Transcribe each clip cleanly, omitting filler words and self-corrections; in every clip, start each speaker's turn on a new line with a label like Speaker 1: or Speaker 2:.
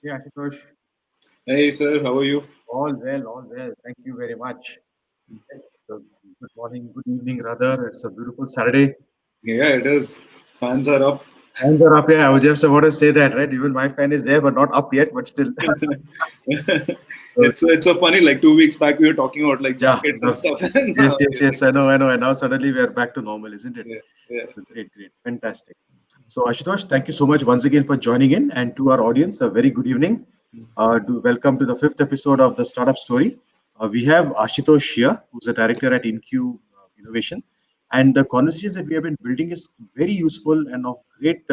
Speaker 1: Hey Ashutosh,
Speaker 2: Hey sir, how are you?
Speaker 1: all well, all well. Thank you very much. Yes, good morning, good evening, rather. It's a beautiful Saturday.
Speaker 2: Yeah, it is. Fans are up.
Speaker 1: And they're up. Yeah, I was just about to say that, right? Even my fan is there, but not up yet, but still. So,
Speaker 2: It's a funny. Like 2 weeks back, we were talking about like
Speaker 1: yeah,
Speaker 2: jackets and stuff, and
Speaker 1: yes,
Speaker 2: now
Speaker 1: yes, yes. I know. And now suddenly we are back to normal, isn't it?
Speaker 2: yeah, yeah,
Speaker 1: So great, fantastic. So Ashutosh, thank you so much once again for joining in, and to our audience, a very good evening. Welcome to the fifth episode of the Startup Story. We have Ashutosh here, who's a director at INQ Innovation, and the conversations that we have been building is very useful and of great,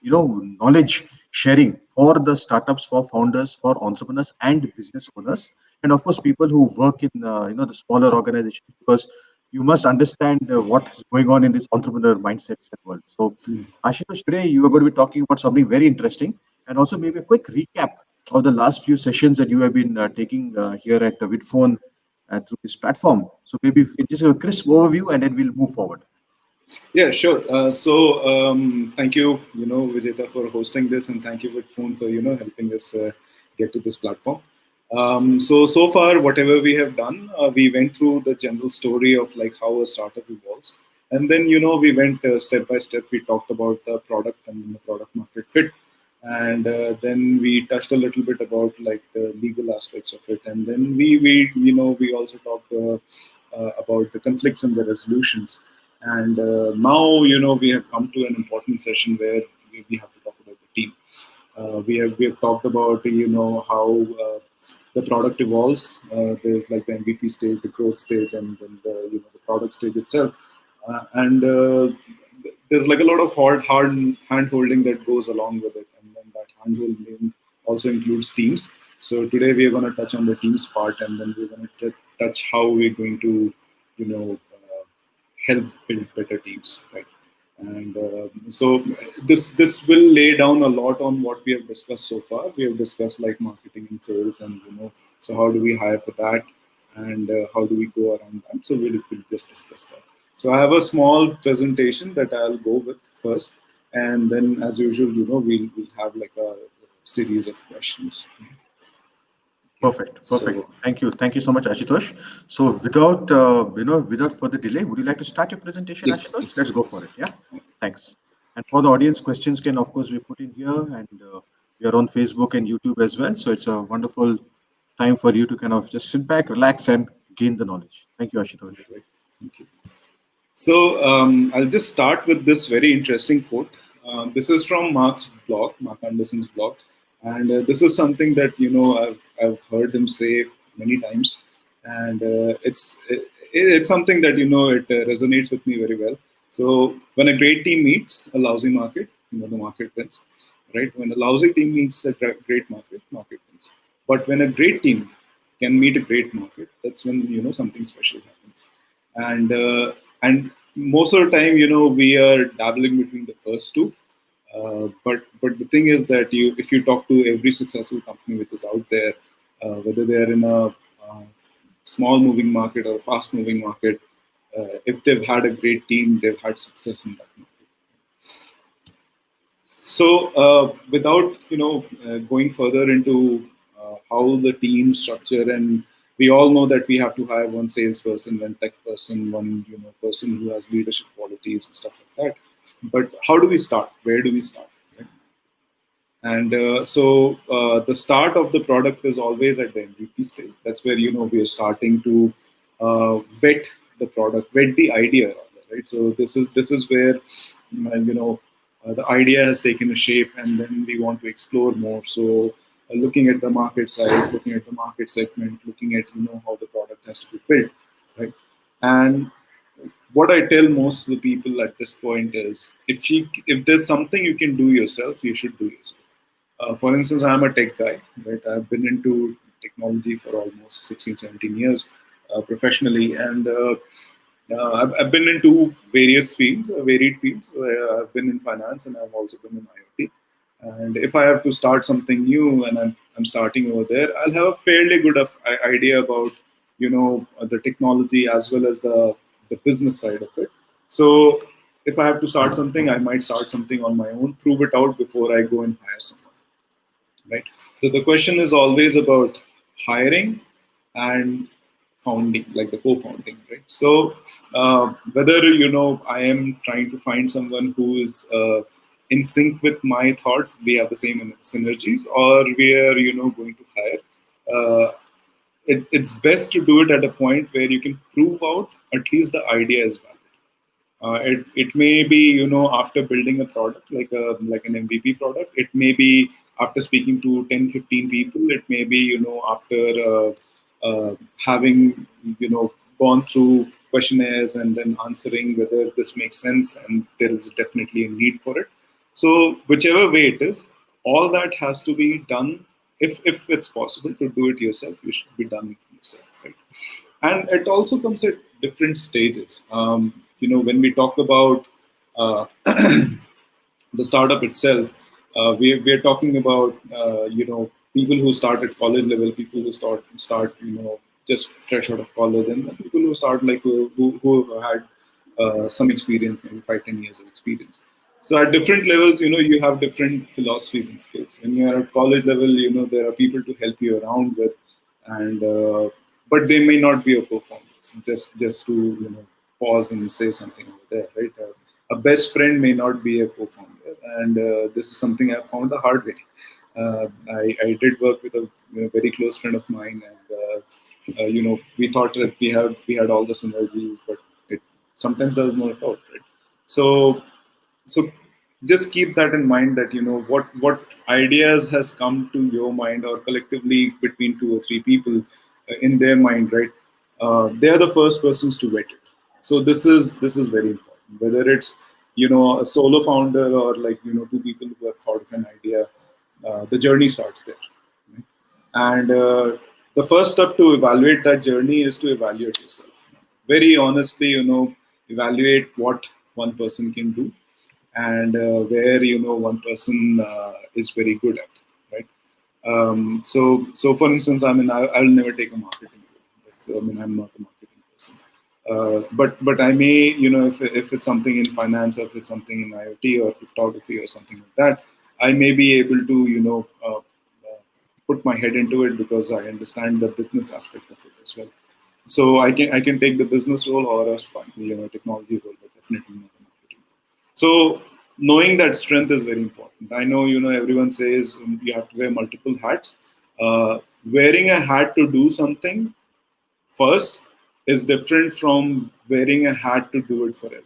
Speaker 1: knowledge sharing for the startups, for founders, for entrepreneurs, and business owners, and of course, people who work in the smaller organizations, because you must understand what is going on in this entrepreneur mindsets and world. So,
Speaker 2: mm,
Speaker 1: Ashutosh, today you are going to be talking about something very interesting, and also maybe a quick recap of the last few sessions that you have been taking here at Vidphone through this platform. So maybe if you can just give a crisp overview, and then we'll move forward.
Speaker 2: yeah. Sure. Thank you, Vijetha, for hosting this, and thank you, Vidphone, for helping us get to this platform. So far, whatever we have done, we went through the general story of like how a startup evolves, and then we went step by step. We talked about the product and the product market fit, and then we touched a little bit about like the legal aspects of it, and then we also talked about the conflicts and the resolutions, and now we have come to an important session where we have to talk about the team. We have talked about how the product evolves. There's like the MVP stage, the growth stage, and then the product stage itself. And there's like a lot of hard hand holding that goes along with it, and then that hand holding also includes teams. So today we are going to touch on the teams part, and then we're going to touch how we're going to help build better teams, right? And this will lay down a lot on what we have discussed so far. We have discussed like marketing and sales, and so how do we hire for that, and how do we go around that. So we'll just discuss that. So I have a small presentation that I'll go with first, and then as usual, we'll have like a series of questions. Okay.
Speaker 1: Perfect.
Speaker 2: So
Speaker 1: Thank you so much, Ashutosh. So without further delay, would you like to start your presentation,
Speaker 2: yes,
Speaker 1: Ashutosh?
Speaker 2: yes,
Speaker 1: Let's go for
Speaker 2: yes.
Speaker 1: it. Yeah, thanks. And for the audience, questions can of course be put in here, and we are on Facebook and YouTube as well. So it's a wonderful time for you to kind of just sit back, relax, and gain the knowledge. Thank you, Ashutosh.
Speaker 2: Right. Thank you. So I'll just start with this very interesting quote. This is from Mark's blog, Mark Anderson's blog, and this is something that I've heard him say many times, and it's something that it resonates with me very well. So when a great team meets a lousy market, the market wins, right? When a lousy team meets a great market, market wins. But when a great team can meet a great market, that's when something special happens. And most of the time we are dabbling between the first two, but the thing is that if you talk to every successful company which is out there, whether they are in a small moving market or a fast moving market, if they've had a great team, they've had success in that market. So without going further into how the team structure, and we all know that we have to hire one salesperson, one tech person, one person who has leadership qualities and stuff like that. But how do we start? Where do we start? Right? And the start of the product is always at the MVP stage. That's where we are starting to vet the product, vet the idea, right? So this is where the idea has taken a shape, and then we want to explore more. So looking at the market size, looking at the market segment, looking at how the product has to be built, right? And what I tell most of the people at this point is, if there's something you can do yourself, you should do yourself. For instance, I'm a tech guy, right? I've been into technology for almost 16, 17 years professionally, and I've been into various fields, varied fields. I've been in finance, and I've also been in IoT. And if I have to start something new, and I'm starting over there, I'll have a fairly good idea about the technology as well as the business side of it. So if I have to start something, I might start something on my own, prove it out before I go and hire someone. right? So the question is always about hiring and founding, like the co-founding, right? So whether I am trying to find someone who is in sync with my thoughts, we have the same synergies, or we are going to hire. Uh, it's best to do it at a point where you can prove out at least the idea is valid. It may be after building a product like an MVP product. It may be after speaking to 10, 15 people. It may be after having gone through questionnaires and then answering whether this makes sense and there is definitely a need for it. So whichever way it is, all that has to be done. If it's possible to do it yourself, you should be done yourself, right? And it also comes at different stages. When we talk about uh, the startup itself, we're talking about people who start at college level, people who start just fresh out of college, and the people who start like who had some experience, maybe 5-10 years of experience. So at different levels, you have different philosophies and skills. When you are at college level, there are people to help you around with, and but they may not be a co-founder. Just to pause and say something over there, right? A best friend may not be a co-founder, and this is something I found the hard way. I did work with a very close friend of mine, and we thought that we had all the synergies, but it sometimes doesn't work out, right? So just keep that in mind, that what ideas has come to your mind, or collectively between 2 or 3 people in their mind, right? They are the first persons to vet it. So this is very important, whether it's a solo founder, or like 2 people who have thought of an idea. The journey starts there, right? And the first step to evaluate that journey is to evaluate yourself very honestly. Evaluate what one person can do, and where one person is very good at, right? So for instance, I will never take a marketing role, right? So I'm not a marketing person. But I may, if it's something in finance, or if it's something in IoT or cryptography or something like that, I may be able to put my head into it, because I understand the business aspect of it as well. So I can take the business role, or a technology role, but definitely not a marketing role. So knowing that strength is very important. I know everyone says you have to wear multiple hats. Wearing a hat to do something first is different from wearing a hat to do it forever,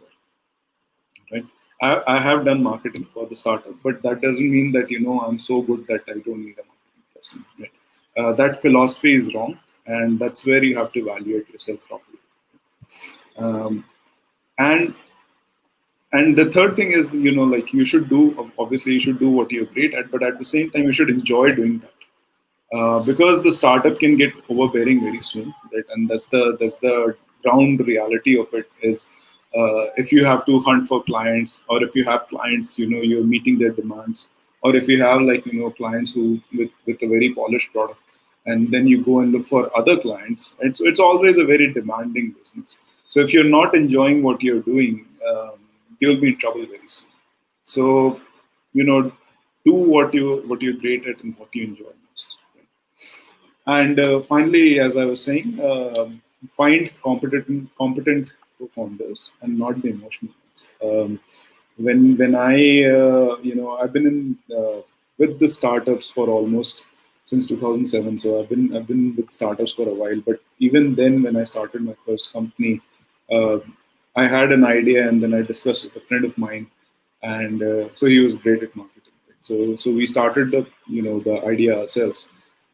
Speaker 2: right? I have done marketing for the startup, but that doesn't mean that I'm so good that I don't need a marketing person, right? That philosophy is wrong, and that's where you have to evaluate yourself properly. Um, and and the third thing is, like, you should do, obviously you should do what you're great at, but at the same time you should enjoy doing that. Because the startup can get overbearing very soon, right? And that's the ground reality of it is, if you have to hunt for clients, or if you have clients, you're meeting their demands, or if you have like clients who with a very polished product, and then you go and look for other clients, right? So it's always a very demanding business. So if you're not enjoying what you're doing, you'll be in trouble very soon. So you know do what you're great at and what you enjoy most. And finally, as I was saying, find competent co-founders and not the emotional ones. When I've been in with the startups for almost since 2007, so I've been with startups for a while. But even then, when I started my first company, uh, I had an idea, and then I discussed with a friend of mine, and so he was great at marketing. Right? So we started the idea ourselves.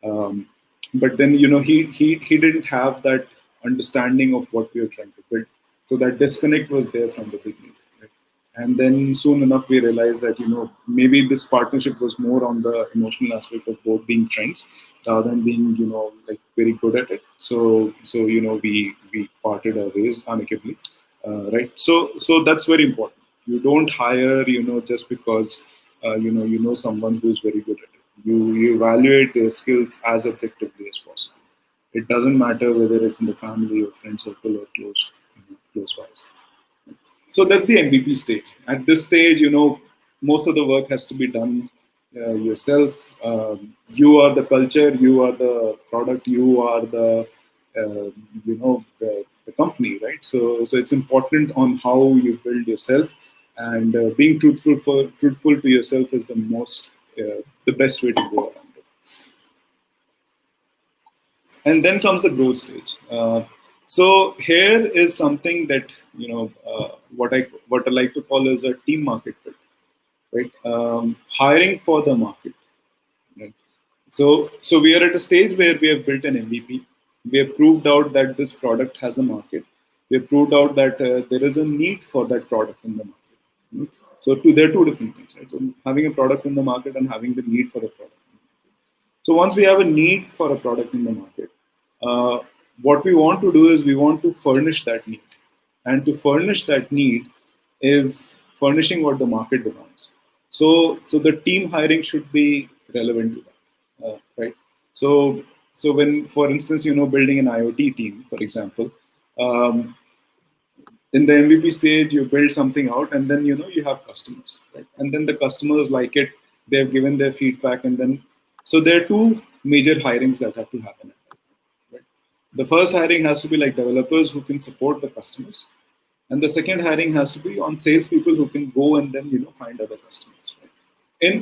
Speaker 2: Um, but then he didn't have that understanding of what we were trying to build, so that disconnect was there from the beginning, right? And then soon enough we realized that maybe this partnership was more on the emotional aspect of both being friends, rather than being like very good at it. So we parted our ways amicably, right? So that's very important. You don't hire just because you know someone who's very good at it. You evaluate their skills as objectively as possible. It doesn't matter whether it's in the family or friend circle or close wise. So that's the MVP stage. At this stage, most of the work has to be done yourself. You are the culture, you are the product, you are the the company, right? So it's important on how you build yourself, and being truthful to yourself is the best way to go around it. And then comes the growth stage. So here is something that what I like to call as a team market fit, right? Hiring for the market. Right? So we are at a stage where we have built an MVP. We have proved out that this product has a market. We have proved out that there is a need for that product in the market. Hmm? There are two different things, right? So having a product in the market and having the need for the product. So once we have a need for a product in the market, uh, what we want to do is we want to furnish that need. And to furnish that need is furnishing what the market demands. So the team hiring should be relevant to that, right? So so when, for instance, building an IoT team, for example, um, in the MVP stage, you build something out, and then you have customers, right? And then the customers like it, they have given their feedback, and then so there are two major hirings that have to happen. Right? The first hiring has to be like developers who can support the customers, and the second hiring has to be on salespeople who can go and then find other customers, right?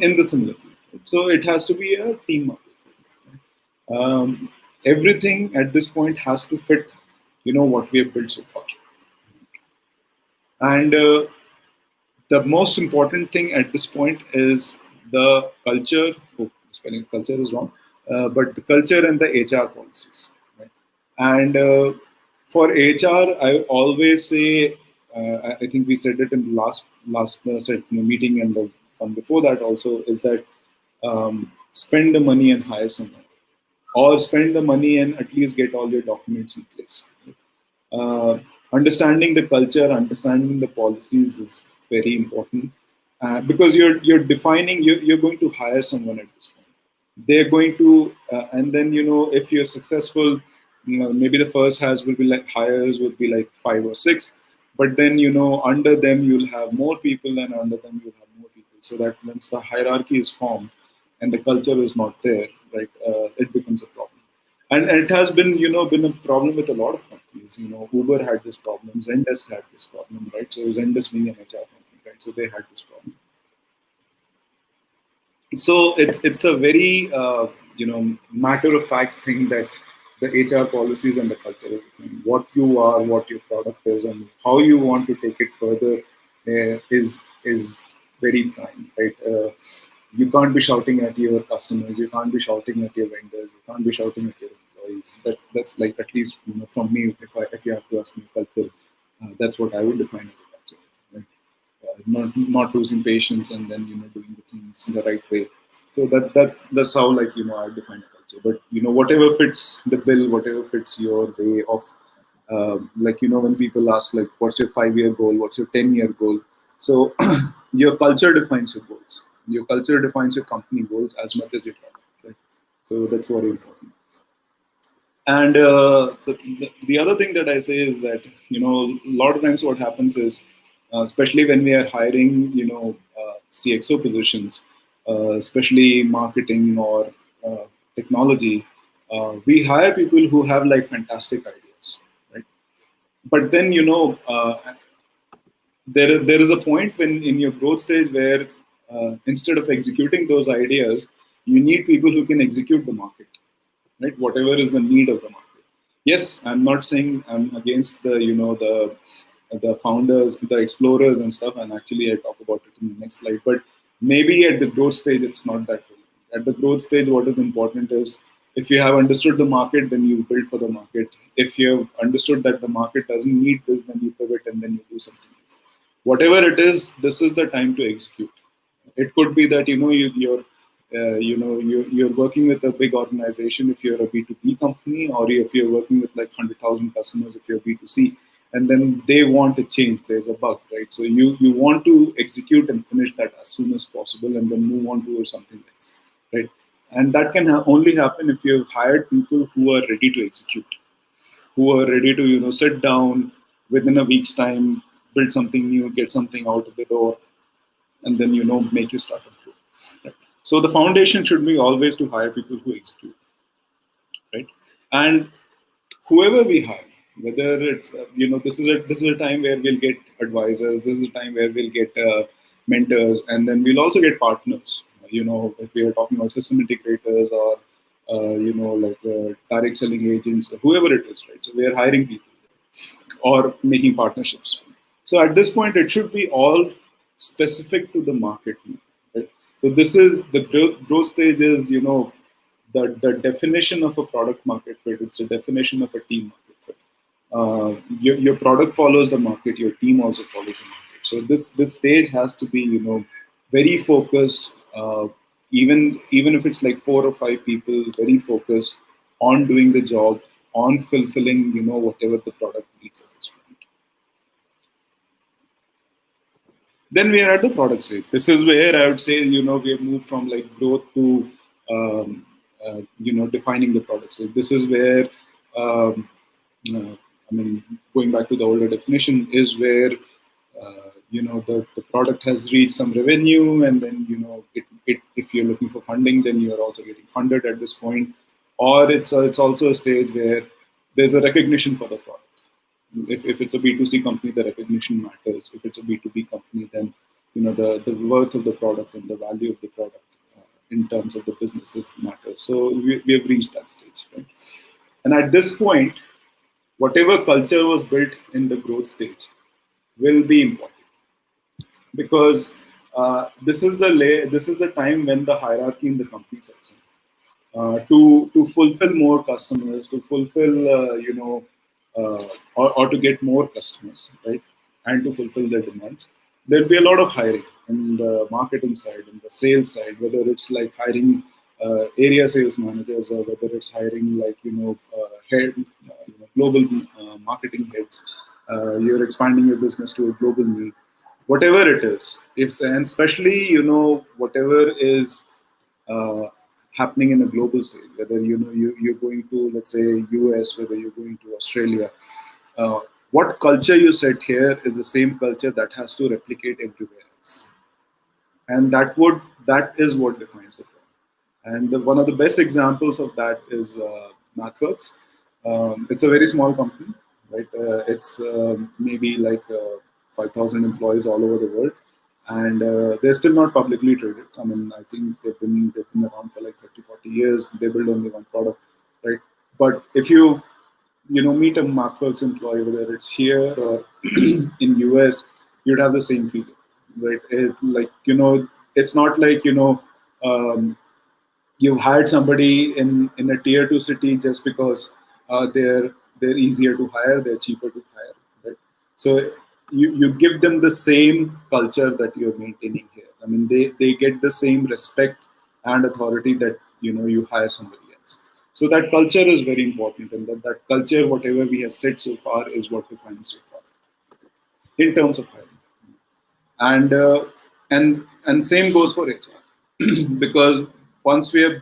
Speaker 2: In the similar field. Right? So it has to be a team market. Right? Everything at this point has to fit, what we have built so far. And the most important thing at this point is the culture. Oh, spelling culture is wrong, but the culture and the HR policies. Right? And for HR, I always say, I think we said it in the last meeting, and the one before that also, is that spend the money and hire someone, or spend the money and at least get all your documents in place. Uh, Understanding the culture, understanding the policies is very important, because you're defining, you're going to hire someone at this point. They're going to, and then if you're successful, maybe the first hires will be like 5 or 6, but then under them you'll have more people, and under them you'll have more people. So that once the hierarchy is formed and the culture is not there, right, it becomes a problem. And it has been a problem with a lot of companies. Uber had this problem, Zendesk had this problem, right? So Zendesk being an HR company, right? So they had this problem. So it's a very matter of fact thing that the HR policies and the culture is different. What you are, what your product is, and how you want to take it further is very prime, right? You can't be shouting at your customers, you can't be shouting at your vendors, you can't be shouting at your employees. That's like, at least from me, if you have to ask me culture, that's what I would define as a culture. Right? Not losing patience, and then doing the things in the right way. So that's how, like, I define a culture. But whatever fits the bill, whatever fits your way of, like, when people ask, like, what's your 5-year goal, what's your 10-year goal? So your culture defines your goals, your culture defines your company goals as much as your product, right? So that's very important. And the other thing that I say is that a lot of times what happens is, especially when we are hiring CXO positions, especially marketing or technology, we hire people who have like fantastic ideas, right? But then there is a point when in your growth stage where instead of executing those ideas, you need people who can execute the market, right? Whatever is the need of the market. Yes, I'm not saying I'm against the founders, the explorers and stuff, and actually I talk about it in the next slide. But maybe at the growth stage, it's not that relevant. At the growth stage, what is important is, if you have understood the market, then you build for the market. If you have understood that the market doesn't need this, then you pivot and then you do something else. Whatever it is, this is the time to execute. It could be that you're working with a big organization if you're a B2B company, or if you're working with like 100,000 customers if you're B2C, and then they want a change. There's a bug, right? So you want to execute and finish that as soon as possible, and then move on to something else, right? And that can only happen if you've hired people who are ready to execute, who are ready to sit down within a week's time, build something new, get something out of the door, and then make you start to grow. Right? So the foundation should be always to hire people who execute, right? And whoever we hire, whether it's this is a time where we'll get advisors, this is a time where we'll get mentors, and then we'll also get partners. If we are talking about system integrators or direct selling agents or whoever it is, right? So we are hiring people or making partnerships. So at this point, it should be all specific to the market need, right? So this is the growth stage is, the definition of a product market fit. It's the definition of a team market fit. Your product follows the market, your team also follows the market. So this stage has to be, very focused. Even if it's like 4 or 5 people, very focused on doing the job, on fulfilling, whatever the product needs at this point. Then we are at the product stage. This is where I would say, we have moved from like growth to, defining the product stage. This is where, going back to the older definition, is where, the product has reached some revenue, and then, if you're looking for funding, then you are also getting funded at this point. Or it's also a stage where there's a recognition for the product. If it's a B2C company, the recognition matters. If it's a B2B company, then the worth of the product and the value of the product in terms of the businesses matters. So we have reached that stage, right? And at this point, whatever culture was built in the growth stage will be important, because this is the time when the hierarchy in the company sets in. To fulfill more customers, to fulfill or to get more customers, right, and to fulfill their demands, there'll be a lot of hiring in the marketing side, in the sales side, whether it's like hiring area sales managers, or whether it's hiring like head global marketing heads. You're expanding your business to a global need, whatever it is. If and especially whatever is happening in a global stage, whether you're going to, let's say, US, whether you're going to Australia, what culture you set here is the same culture that has to replicate everywhere else, and that is what defines it. And one of the best examples of that is MathWorks. It's a very small company, right? It's maybe like 5,000 employees all over the world, and they're still not publicly traded. I mean, I think they've been around for like 30, 40 years. They build only one product, right? But if you meet a MathWorks employee, whether it's here or in US, you'd have the same feeling, right? It's not like you've hired somebody in a tier 2 city just because they're easier to hire, they're cheaper to hire, right? So you give them the same culture that you're maintaining here. I mean, they get the same respect and authority that you hire somebody else. So that culture is very important, and that culture, whatever we have said so far, is what defines so far in terms of hiring. And same goes for HR, because once we have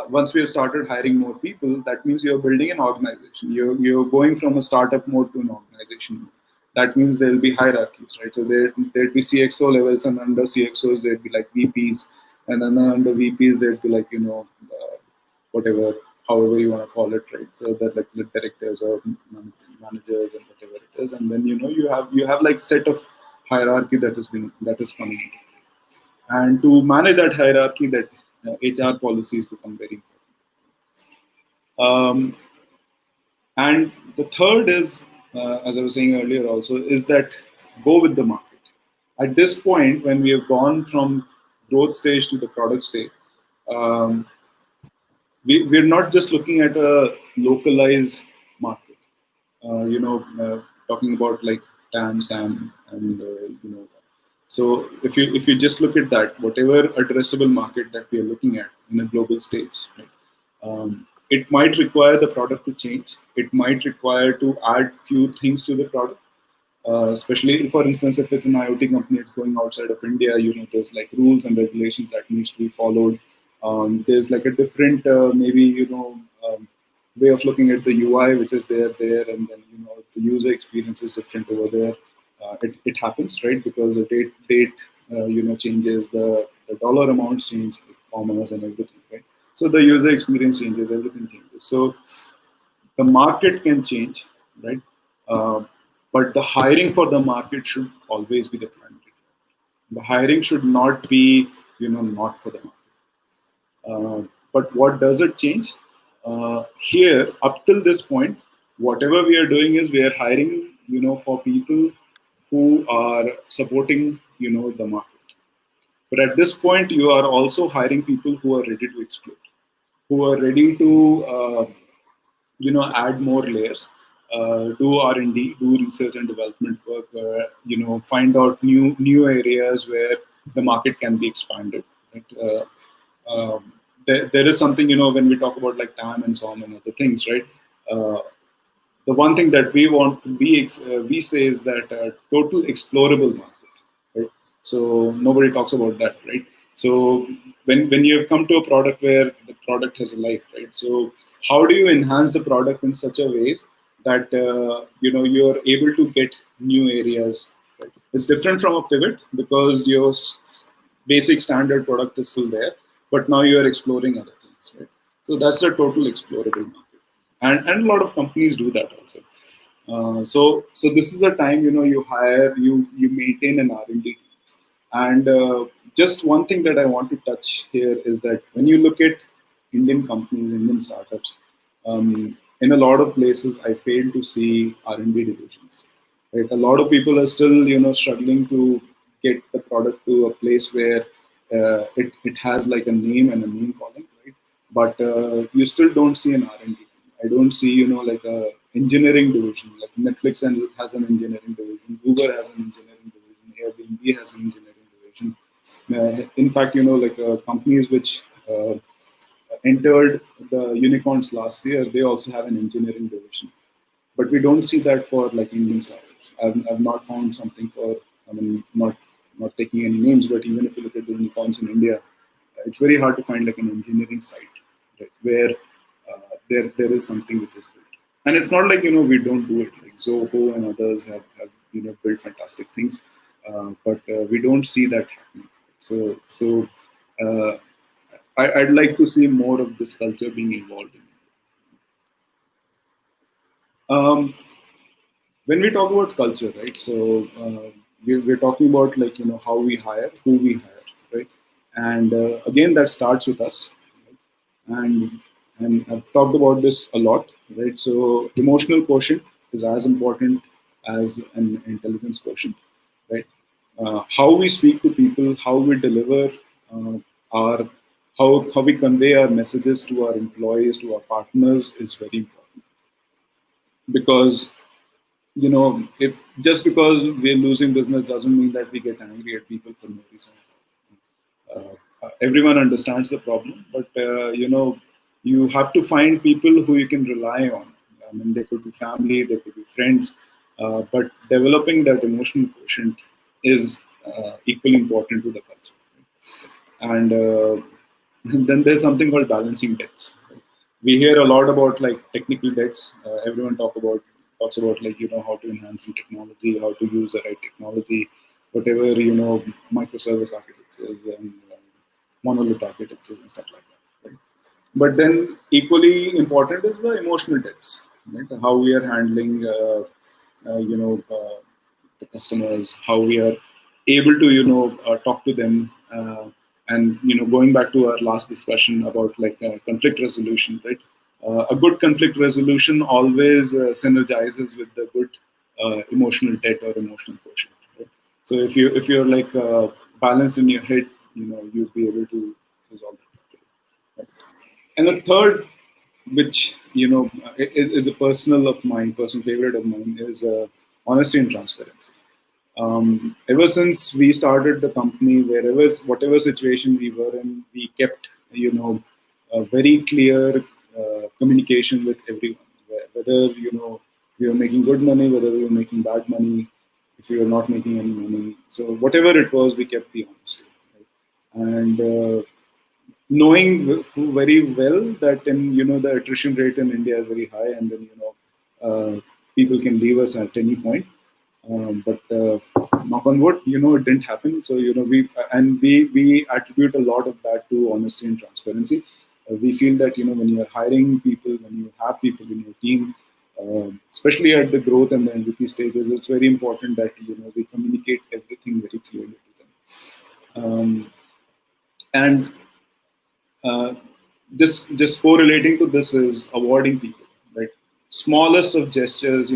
Speaker 2: once we have started hiring more people, that means you're building an organization. You're going from a startup mode to an organization mode. That means there will be hierarchies, right? So there'd be CXO levels, and under CXOs there'd be like VPs, and then under VPs there'd be like whatever, however you want to call it, right? So that like directors or managers and whatever it is, and then you have like set of hierarchy that is coming into play. And to manage that hierarchy, that HR policies become very important. And the third is, as I was saying earlier also, is that go with the market. At this point, when we have gone from growth stage to the product stage, we're not just looking at a localized market. Talking about like TAM, SAM, and so if you just look at that, whatever addressable market that we are looking at in a global stage, right, it might require the product to change. It might require to add few things to the product. Especially, for instance, if it's an IoT company, it's going outside of India. There's like rules and regulations that needs to be followed. There's like a different maybe way of looking at the UI, which is there, and then the user experience is different over there. It happens, right? Because the date changes, the the dollar amounts change, like commas and everything, right? So the user experience changes, everything changes. So the market can change, right? Uh, but the hiring for the market should always be the primary. The hiring should not be, not for the market. But what does it change? Here, up till this point, whatever we are doing is we are hiring, for people who are supporting, the market. But at this point, you are also hiring people who are ready to explore, who are ready to, add more layers, do R&D, do research and development work, find out new areas where the market can be expanded. Right? There is something, when we talk about like TAM and SOM and other things, right? Uh, the one thing that we say is that total explorable market, right? So nobody talks about that, right? So when you have come to a product where the product has a life, right? So how do you enhance the product in such a ways that you're able to get new areas, right? It's different from a pivot because your basic standard product is still there, but now you are exploring other things, right? So that's the total explorable market, and a lot of companies do that also. So this is a time, you hire, you maintain an R&D team. And just one thing that I want to touch here is that when you look at Indian companies, Indian startups, in a lot of places, I fail to see R&D divisions. Right? A lot of people are still, struggling to get the product to a place where it has like a name and a name calling, right? But you still don't see an R&D. I don't see, like a engineering division. Like Netflix has an engineering division, Uber has an engineering division, Airbnb has an engineering division. In fact, like companies which entered the unicorns last year, they also have an engineering division. But we don't see that for like Indian startups. I've not found something for, I mean, not taking any names, but even if you look at the unicorns in India, it's very hard to find like an engineering site, right, where there is something which is built. And it's not like, we don't do it. Like Zoho and others have built fantastic things, but we don't see that happening. So uh, I'd like to see more of this culture being involved in. Um, when we talk about culture, right? So we're talking about like how we hire, who we hire, right? And again, that starts with us, right? And I've talked about this a lot, right? So emotional quotient is as important as an intelligence quotient, right? How we speak to people, how we deliver our how we convey our messages to our employees, to our partners is very important, because if just because we're losing business doesn't mean that we get angry at people for no reason. Everyone understands the problem, but you have to find people who you can rely on. I mean, they could be family, they could be friends, but developing that emotional quotient is equally important to the culture. And then there's something called balancing debts. We hear a lot about like technical debts. Everyone talks about like how to enhance in technology, how to use the right technology, whatever microservice architectures and monolith architectures and stuff like that. Right? But then equally important is the emotional debts, right? How we are handling the customers, how we are able to talk to them, and going back to our last discussion about like conflict resolution, right? A good conflict resolution always synergizes with the good emotional debt or emotional quotient, right? So if you're like balanced in your head, you'll be able to resolve it. Right? And the third, which is a personal favorite of mine, is honesty and transparency. Ever since we started the company, whatever situation we were in, we kept a very clear communication with everyone. Whether we were making good money, whether we were making bad money, if we were not making any money. So whatever it was, we kept the honesty. Right? And knowing very well that the attrition rate in India is very high, and then people can leave us at any point. But knock on wood, it didn't happen. So we attribute a lot of that to honesty and transparency. We feel that when you are hiring people, when you have people in your team, especially at the growth and the MVP stages, it's very important that we communicate everything very clearly to them. And uh, just correlating to this is awarding people, right? Smallest of gestures,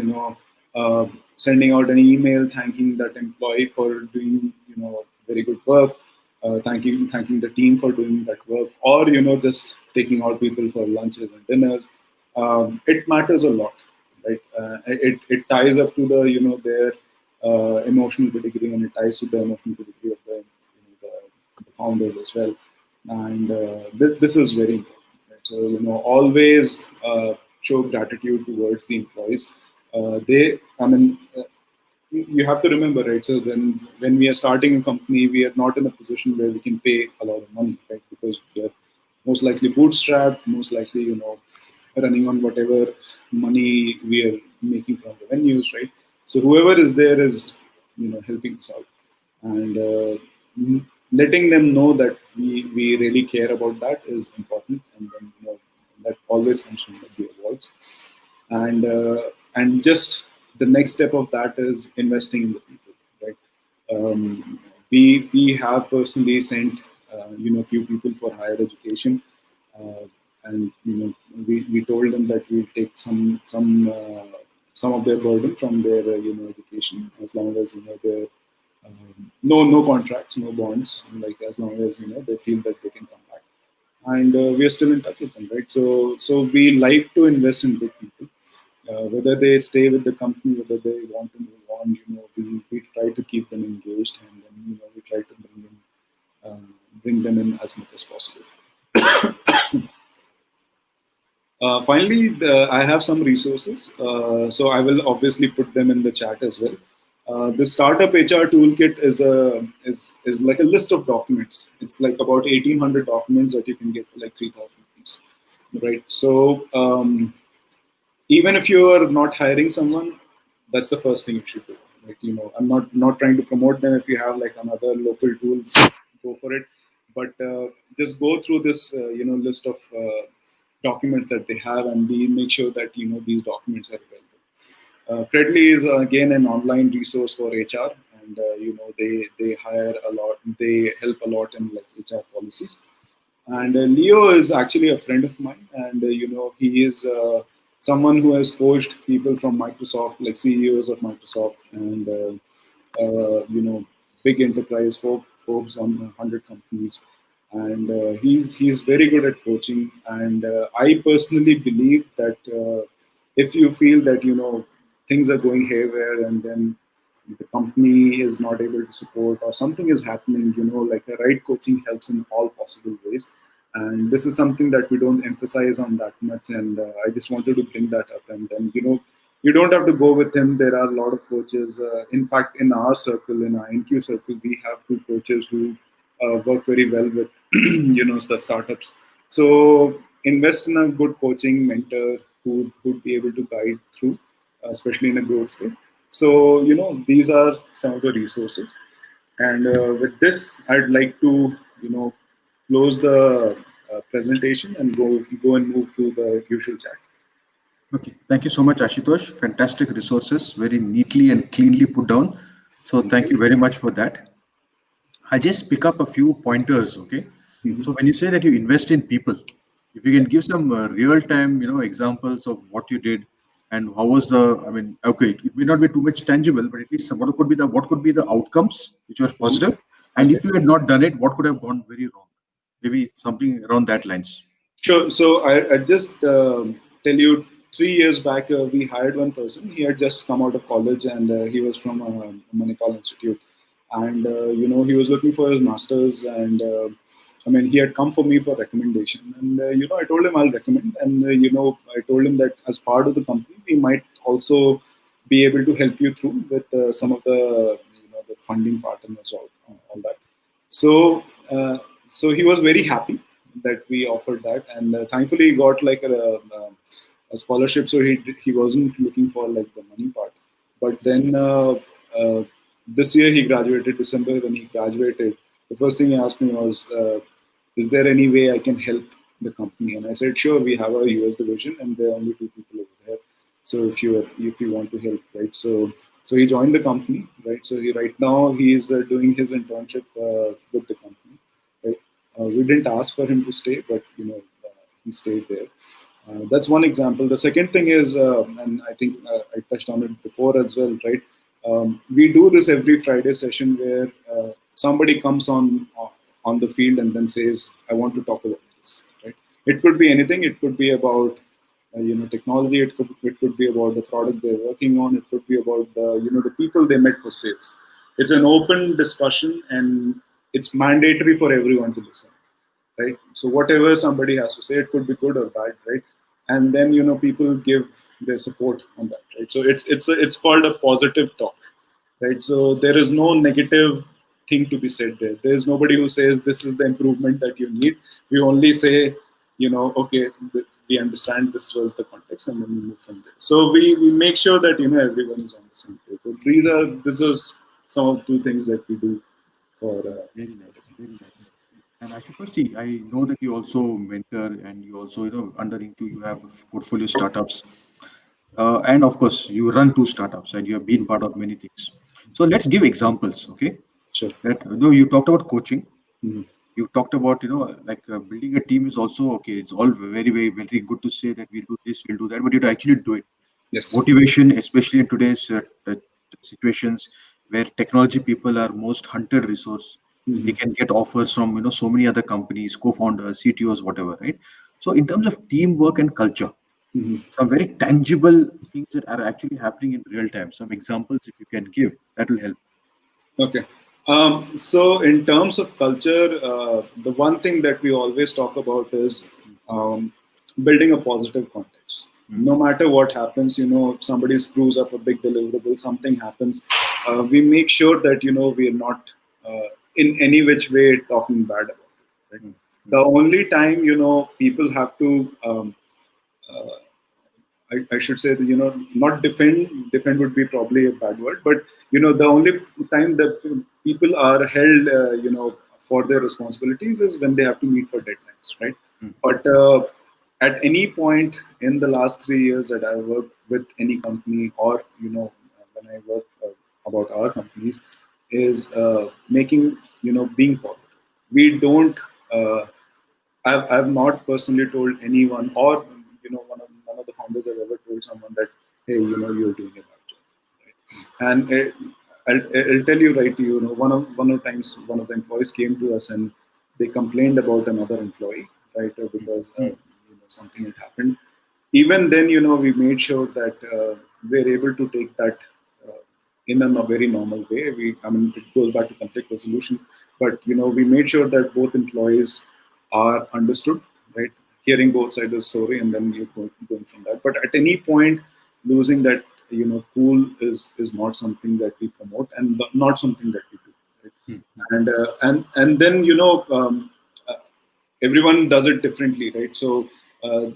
Speaker 2: sending out an email thanking that employee for doing very good work, thanking the team for doing that work, or just taking out people for lunches and dinners. It matters a lot, right? It ties up to the their emotional pedigree, and it ties to the emotional pedigree of the founders as well. And this is very important. Right? So always show gratitude towards the employees. You have to remember, right? So when we are starting a company, we are not in a position where we can pay a lot of money, right? Because we are most likely bootstrapped, most likely running on whatever money we are making from revenues, right? So whoever is there is helping us out, and letting them know that we really care about that is important, and then that always comes from the awards. And just the next step of that is investing in the people, right? We have personally sent few people for higher education, uh, and we told them that we'll take some of their burden from their education, as long as their no contracts, no bonds, like as long as they feel that they can come back, and we are still in touch with them, right? So we like to invest in good people, whether they stay with the company, whether they want to move on. We try to keep them engaged, and then we try to bring them in as much as possible. Finally, I have some resources, so I will obviously put them in the chat as well. The startup HR toolkit is like a list of documents. It's like about 1,800 documents that you can get for like 3,000 rupees, right? So even if you are not hiring someone, that's the first thing you should do. Like I'm not trying to promote them. If you have like another local tool, go for it. But just go through this list of documents that they have, and make sure that these documents are available. Credly is again an online resource for HR, and they hire a lot. They help a lot in like HR policies. And Leo is actually a friend of mine, and he is someone who has coached people from Microsoft, like CEOs of Microsoft, and big enterprise folks on 100 companies, and he's very good at coaching. And I personally believe that if you feel that things are going haywire, and then the company is not able to support, or something is happening, like a right coaching helps in all possible ways. And this is something that we don't emphasize on that much, and I just wanted to bring that up. And then you don't have to go with him. There are a lot of coaches. In fact, in our circle, in our INQ circle, we have two coaches who work very well with the startups. So invest in a good coaching mentor who would be able to guide through, especially in a growth state. So these are some of the resources. And with this, I'd like to close the presentation and go and move to the usual chat.
Speaker 1: Okay, thank you so much, Ashutosh. Fantastic resources, very neatly and cleanly put down. So thank you very much for that. I just pick up a few pointers. Okay, so when you say that you invest in people, if you can give some real-time, examples of what you did and how was the. I mean, okay, it may not be too much tangible, but at least what could be the outcomes which were positive, and
Speaker 2: Okay.
Speaker 1: if you had not done it, what could have gone very wrong? Maybe something around that lines.
Speaker 2: Sure. So I just tell you, 3 years back, we hired one person. He had just come out of college, and he was from Manipal Institute, and he was looking for his masters. And I mean, he had come for me for recommendation, and I told him I'll recommend, and I told him that as part of the company, we might also be able to help you through with some of the funding part and all that. So so he was very happy that we offered that, and thankfully he got like a scholarship, so he wasn't looking for like the money part. But then this year he graduated December. When he graduated, the first thing he asked me was, "Is there any way I can help the company?" And I said, "Sure. We have our US division, and there are only 2 people over there. So if you want to help, right?" So he joined the company, right? So right now he is doing his internship with the company, right? We didn't ask for him to stay, but he stayed there. That's one example. The second thing is, and I think I touched on it before as well, right? We do this every Friday session where somebody comes on the field and then says, "I want to talk about this." Right? It could be anything. It could be about technology. It could be about the product they're working on. It could be about the people they met for sales. It's an open discussion, and it's mandatory for everyone to listen, right? So whatever somebody has to say, it could be good or bad, right? And then people give their support on that, right? So it's called a positive talk, right? So there is no negative thing to be said there. There's nobody who says this is the improvement that you need. We only say, okay, we understand this was the context, and then we move from there. So we make sure that everyone is on the same page. So this is some of the things that we do for.
Speaker 1: Very nice, very nice. And Ashutosh, see, I know that you also mentor and you also, under INQ, you have portfolio startups. And of course, you run 2 startups and you have been part of many things. So let's give examples, okay?
Speaker 2: Sure.
Speaker 1: That you talked about coaching.
Speaker 2: Mhm.
Speaker 1: You talked about, like building a team is also okay. It's all very, very, very good to say that we'll do this, we'll do that, but you have to actually do it.
Speaker 2: Yes.
Speaker 1: Motivation, especially in today's situations where technology people are most hunted resource. They
Speaker 2: Mhm.
Speaker 1: can get offers from so many other companies, co-founders, CTOs, whatever, right? So in terms of teamwork and culture,
Speaker 2: Mhm.
Speaker 1: some very tangible things that are actually happening in real time. Some examples, if you can give, that will help.
Speaker 2: Okay. So, in terms of culture, the one thing that we always talk about is um, building a positive context.
Speaker 1: Mm,
Speaker 2: No matter what happens, if somebody screws up a big deliverable, something happens, we make sure that we are not in any which way talking bad about it. Right?
Speaker 1: mm,
Speaker 2: The
Speaker 1: mm,
Speaker 2: only time people have to uh, I should say that not defend would be probably a bad word, but the only time that people are held for their responsibilities is when they have to meet for deadlines, right?
Speaker 1: mm,
Speaker 2: But at any point in the last 3 years that I worked with any company, or when I work about our companies, is making being positive. We don't. I've not personally told anyone, or none of the founders have ever told someone that, hey, you're doing a bad job, right? And I'll tell you right, one of the times one of the employees came to us and they complained about another employee, right,
Speaker 1: mm,
Speaker 2: because
Speaker 1: mm.
Speaker 2: something had happened. Even then, we made sure that we're able to take that uh, in a very normal way. I mean, it goes back to conflict resolution, but we made sure that both employees are understood, right? Hearing both sides of the story, and then you're going from that. But at any point, losing that cool is not something that we promote, and not something that we do. Right?
Speaker 1: Mm, mm.
Speaker 2: And then uh, everyone does it differently, right? So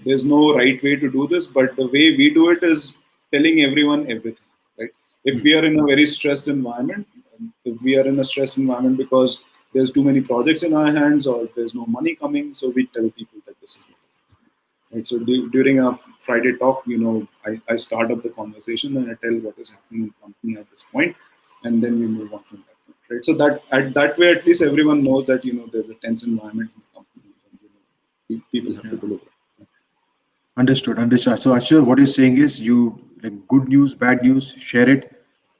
Speaker 2: there's no right way to do this, but the way we do it is telling everyone everything, right? If
Speaker 1: Mm.
Speaker 2: we are in a very stressed environment, if we are in a stressed environment because there's too many projects in our hands or there's no money coming, so we tell people that this is what is happening. Right? So during a Friday talk, I start up the conversation and I tell what is happening in the company at this point, and then we move on from that point, right? So that way, at least everyone knows that there's a tense environment in the company, and people have to
Speaker 1: Yeah.
Speaker 2: deliver.
Speaker 1: Understood. Understood. So, Ashur, what you're saying is you like good news, bad news, share it,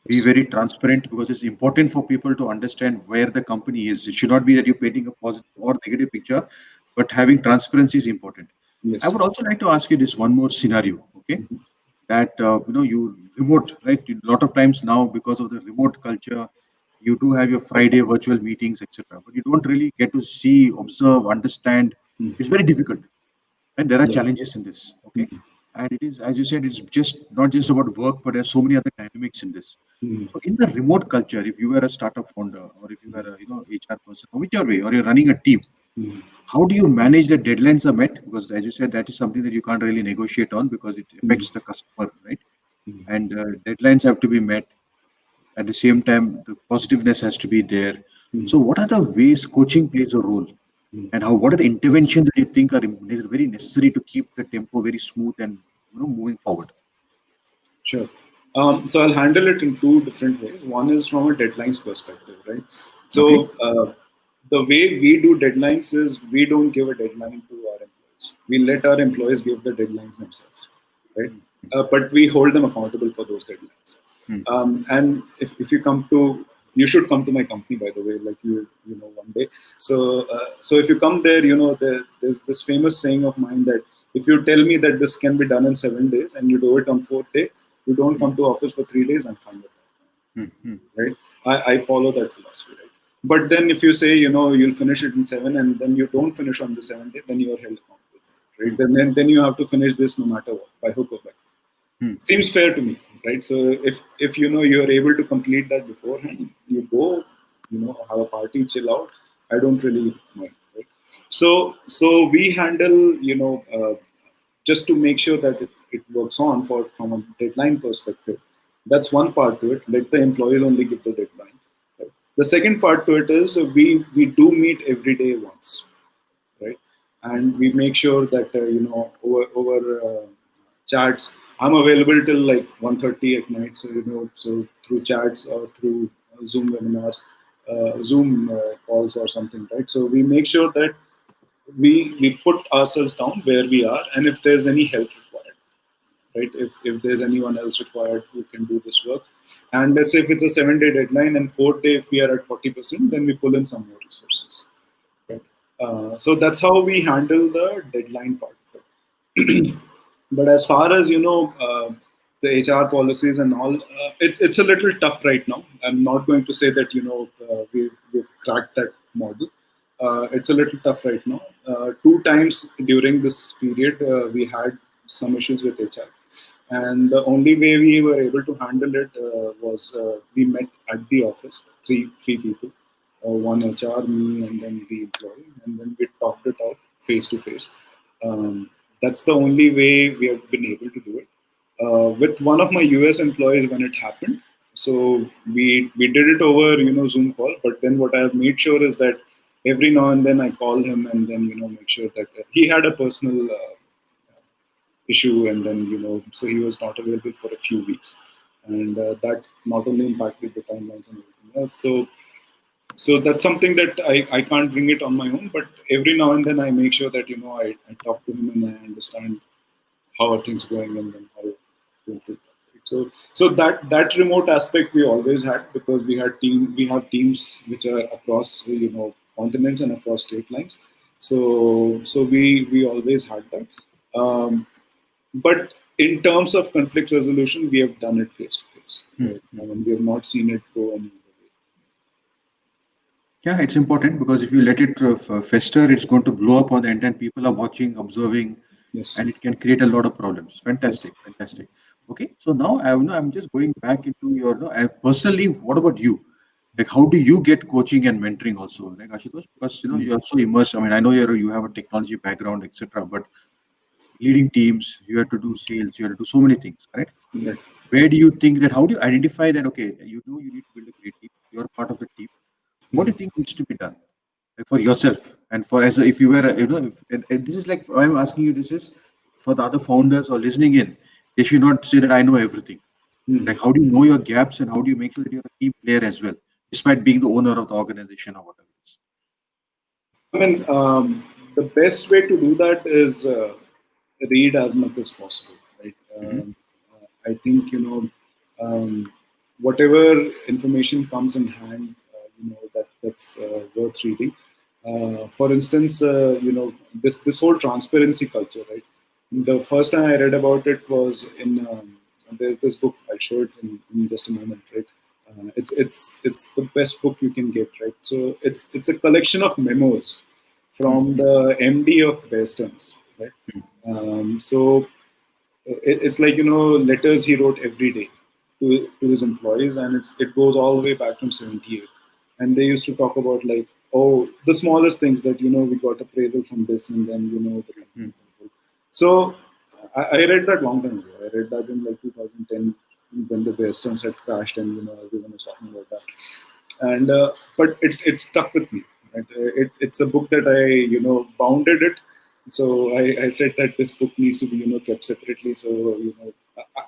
Speaker 1: be
Speaker 2: Yes.
Speaker 1: very transparent because it's important for people to understand where the company is. It should not be that you're painting a positive or negative picture, but having transparency is important. I
Speaker 2: Yes.
Speaker 1: would also like to ask you this one more scenario, okay? That you remote, right? A lot of times now because of the remote culture, you do have your Friday virtual meetings, etc. But you don't really get to see, observe, understand. It's
Speaker 2: Mhm.
Speaker 1: very difficult and there are
Speaker 2: Yeah.
Speaker 1: challenges in this, okay?
Speaker 2: Mhm.
Speaker 1: And it is, as you said, it's just not just about work, but there's so many other dynamics in this.
Speaker 2: Mhm.
Speaker 1: So in the remote culture, if you were a startup founder or if you were a HR person or whichever way, or you're running a team,
Speaker 2: Mhm.
Speaker 1: how do you manage the deadlines are met? Because as you said, that is something that you can't really negotiate on because it
Speaker 2: Mhm.
Speaker 1: affects the customer, right?
Speaker 2: Mhm.
Speaker 1: And deadlines have to be met. At the same time, the positiveness has to be there.
Speaker 2: Hmm.
Speaker 1: So, what are the ways coaching plays a role,
Speaker 2: Hmm.
Speaker 1: and how? What are the interventions that you think are very necessary to keep the tempo very smooth and moving forward?
Speaker 2: Sure. So I'll handle it in two different ways. One is from a deadlines perspective, right?
Speaker 1: Okay.
Speaker 2: So the way we do deadlines is we don't give a deadline to our employees. We let our employees give the deadlines themselves, right? But we hold them accountable for those deadlines.
Speaker 1: Hmm.
Speaker 2: And if you come to, you should come to my company, by the way, like you know, one day. So if you come there, there's this famous saying of mine that if you tell me that this can be done in 7 days and you do it on fourth day, you don't
Speaker 1: Hmm.
Speaker 2: come to office for 3 days, I'm fine with
Speaker 1: Hmm. Hmm.
Speaker 2: that, right? I follow that philosophy, right? But then if you say, you'll finish it in 7 and then you don't finish on the 7th day, then you are held accountable, right?
Speaker 1: Hmm.
Speaker 2: Then you have to finish this no matter what, by hook or by crook.
Speaker 1: Hmm.
Speaker 2: Seems fair to me, right? So if you're able to complete that beforehand, you go, have a party, chill out. I don't really mind, right? So we handle, just to make sure that it works on for from a deadline perspective. That's one part to it. Let the employees only give the deadline. Right? The second part to it is we do meet every day once, right? And we make sure that over chats, I'm available till like 1:30 at night. So so through chats or through Zoom webinars, Zoom calls or something, right? So we make sure that we put ourselves down where we are, and if there's any help required, right? If there's anyone else required who can do this work, and let's say if it's a 7 day deadline and fourth day if we are at 40%, then we pull in some more resources, right? So that's how we handle the deadline part of it. But as far as the HR policies and all, it's a little tough right now. I'm not going to say that we've cracked that model. It's a little tough right now. Two times during this period, we had some issues with HR, and the only way we were able to handle it was we met at the office, three people, one HR, me, and then the employee, and then we talked it out face to face. That's the only way we have been able to do it. With one of my US employees when it happened, so we did it over Zoom call. But then what I have made sure is that every now and then I call him and then make sure that he had a personal issue, and then so he was not available for a few weeks, and that not only impacted the timelines and everything else. So that's something that I can't bring it on my own, but every now and then I make sure that I talk to him and I understand how are things going and then how to improve that. Right? So that remote aspect we always had, because we have teams which are across continents and across state lines. So we always had that. But in terms of conflict resolution, we have done it face to face.
Speaker 1: Hmm.
Speaker 2: Right?
Speaker 1: Hmm.
Speaker 2: I mean, we have not seen it go any other way.
Speaker 1: Yeah, it's important because if you let it fester, it's going to blow up on the end, and people are watching, observing,
Speaker 2: Yes.
Speaker 1: and it can create a lot of problems.
Speaker 2: Yes.
Speaker 1: Fantastic, fantastic. Okay, so now I'm just going back into your, personally, what about you? Like, how do you get coaching and mentoring also, like Ashutosh? Because
Speaker 2: Mm.
Speaker 1: you are so immersed. I mean, I know you have a technology background, etc. But leading teams, you have to do sales, you have to do so many things, correct?
Speaker 2: Right.
Speaker 1: Where do you think that? How do you identify that? Okay, you need to build a great team. You're part of the team. What do
Speaker 2: Mm.
Speaker 1: you think needs to be done? Like for yourself and for as a, if you were and this is like I'm asking you, this is for the other founders or listening in, they should not say that I know everything.
Speaker 2: Mm.
Speaker 1: Like how do you know your gaps and how do you make sure that you're a team player as well, despite being the owner of the organization or whatever it is.
Speaker 2: I mean, the best way to do that is read as much as possible, right?
Speaker 1: Mm-hmm.
Speaker 2: I think whatever information comes in hand, that's worth reading. For instance, this whole transparency culture, right? The first time I read about it was in there's this book. I'll show it in just a moment, right? It's the best book you can get, right? So it's a collection of memos from the MD of Bearstearns, right? So it's like letters he wrote every day to his employees, and it goes all the way back from '78, and they used to talk about like, oh, the smallest things that we got appraisal from this, and then the company.
Speaker 1: Mm-hmm.
Speaker 2: So I read that long time ago. I read that in like 2010, when the Western had crashed, and everyone was talking about that. And but it stuck with me. Right? It's a book that I bounded it. So I said that this book needs to be kept separately. So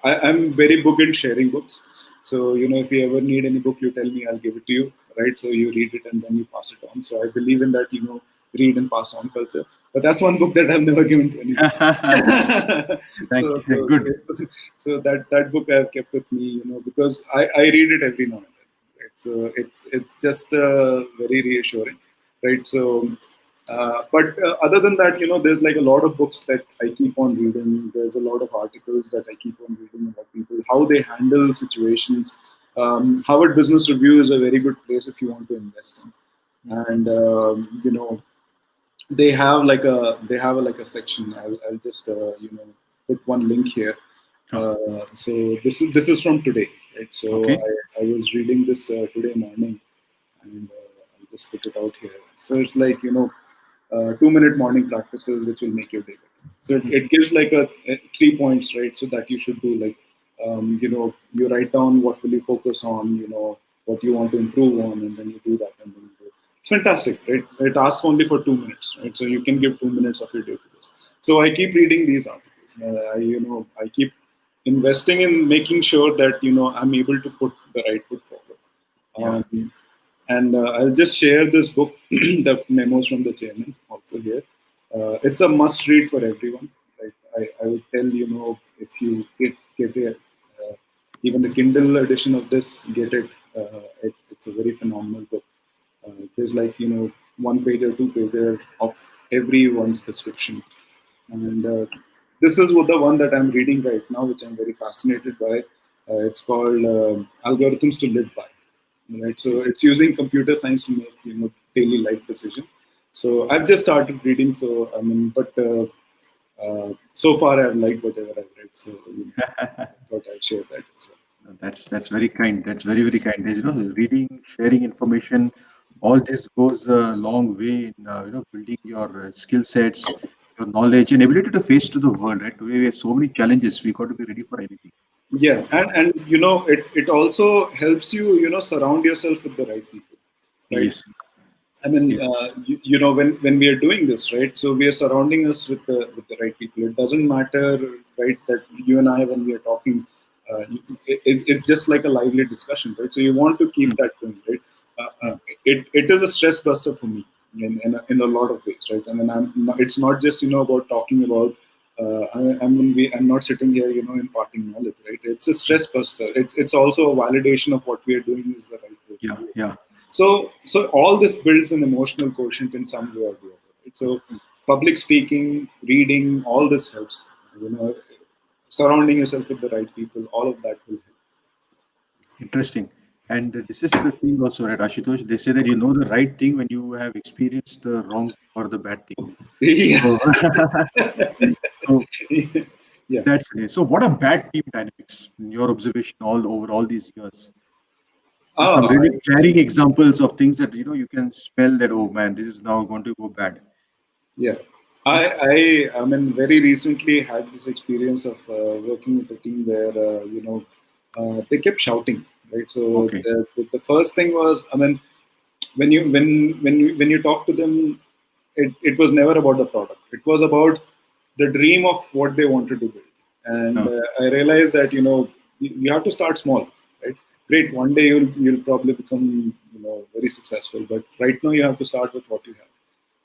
Speaker 2: I'm very big in sharing books. So if you ever need any book, you tell me, I'll give it to you. Right? So you read it and then you pass it on. So I believe in that read and pass on culture. But that's one book that I've never given to anyone.
Speaker 1: Thank
Speaker 2: so,
Speaker 1: you.
Speaker 2: so,
Speaker 1: Good.
Speaker 2: so that book I've kept with me, because I read it every now and then. Right? So it's just very reassuring, right? So, but other than that, there's like a lot of books that I keep on reading. There's a lot of articles that I keep on reading about people, how they handle situations. Harvard Business Review is a very good place if you want to invest in, and they have like a section. I'll just put one link here. So this is from today, right? So
Speaker 1: Okay.
Speaker 2: I was reading this today morning, and I'll just put it out here. So it's like 2-minute morning practices which will make your day better. So it gives like a 3 points, right? So that you should do, like you write down what will you focus on, what you want to improve on, and then you do that, and then you do it. It's fantastic, right? It asks only for 2 minutes, right? So you can give 2 minutes of your day to this. So I keep reading these articles. I keep investing in making sure that I'm able to put the right foot forward.
Speaker 1: Yeah.
Speaker 2: And I'll just share this book, the memos from the chairman, also here. It's a must read for everyone. Right? I would tell if you get it, even the Kindle edition of this, get it. It's a very phenomenal book. There's like 1 page or 2 pager of everyone's description, and this is the one that I'm reading right now, which I'm very fascinated by. It's called Algorithms to Live By. Right, so it's using computer science to make daily life decision. So I've just started reading. So I mean, but so far I've liked whatever I've read. So I thought I'd share that as well.
Speaker 1: That's very kind. That's very kind. There's, reading, sharing information, all this goes a long way in building your skill sets, your knowledge, and ability to face to the world. Right? Today we have so many challenges. We got to be ready for anything.
Speaker 2: Yeah, and it also helps you surround yourself with the right people, right?
Speaker 1: Yes.
Speaker 2: I mean,
Speaker 1: Yes.
Speaker 2: when we are doing this, right? So we are surrounding us with the right people. It doesn't matter, right, that you and I, when we are talking, it's just like a lively discussion, right? So you want to keep
Speaker 1: Mm,
Speaker 2: that going, right?
Speaker 1: mm.
Speaker 2: It is a stress buster for me in a lot of ways, right? I mean, it's not just about talking about. I'm not sitting here, imparting knowledge, right? It's a stress buster. It's also a validation of what we are doing is the right way to
Speaker 1: Yeah.
Speaker 2: do it.
Speaker 1: Yeah.
Speaker 2: So all this builds an emotional quotient in some way or the other. Right? So public speaking, reading, all this helps. Surrounding yourself with the right people, all of that will help.
Speaker 1: Interesting. And this is the thing also, right, Ashutosh? They say that you know the right thing when you have experienced the wrong or the bad thing.
Speaker 2: Yeah.
Speaker 1: So, so
Speaker 2: Yeah.
Speaker 1: that's it. So, what are bad team dynamics in your observation all over all these years? Some
Speaker 2: Oh,
Speaker 1: really glaring examples of things that you can smell that, oh man, this is now going to go bad.
Speaker 2: yeah. I mean, very recently had this experience of working with a team where they kept shouting, right? So
Speaker 1: Okay.
Speaker 2: the first thing was, I mean, when you talk to them, it was never about the product. It was about the dream of what they wanted to build. And
Speaker 1: No.
Speaker 2: I realized that you have to start small, right? Great, one day you'll probably become very successful, but right now you have to start with what you have.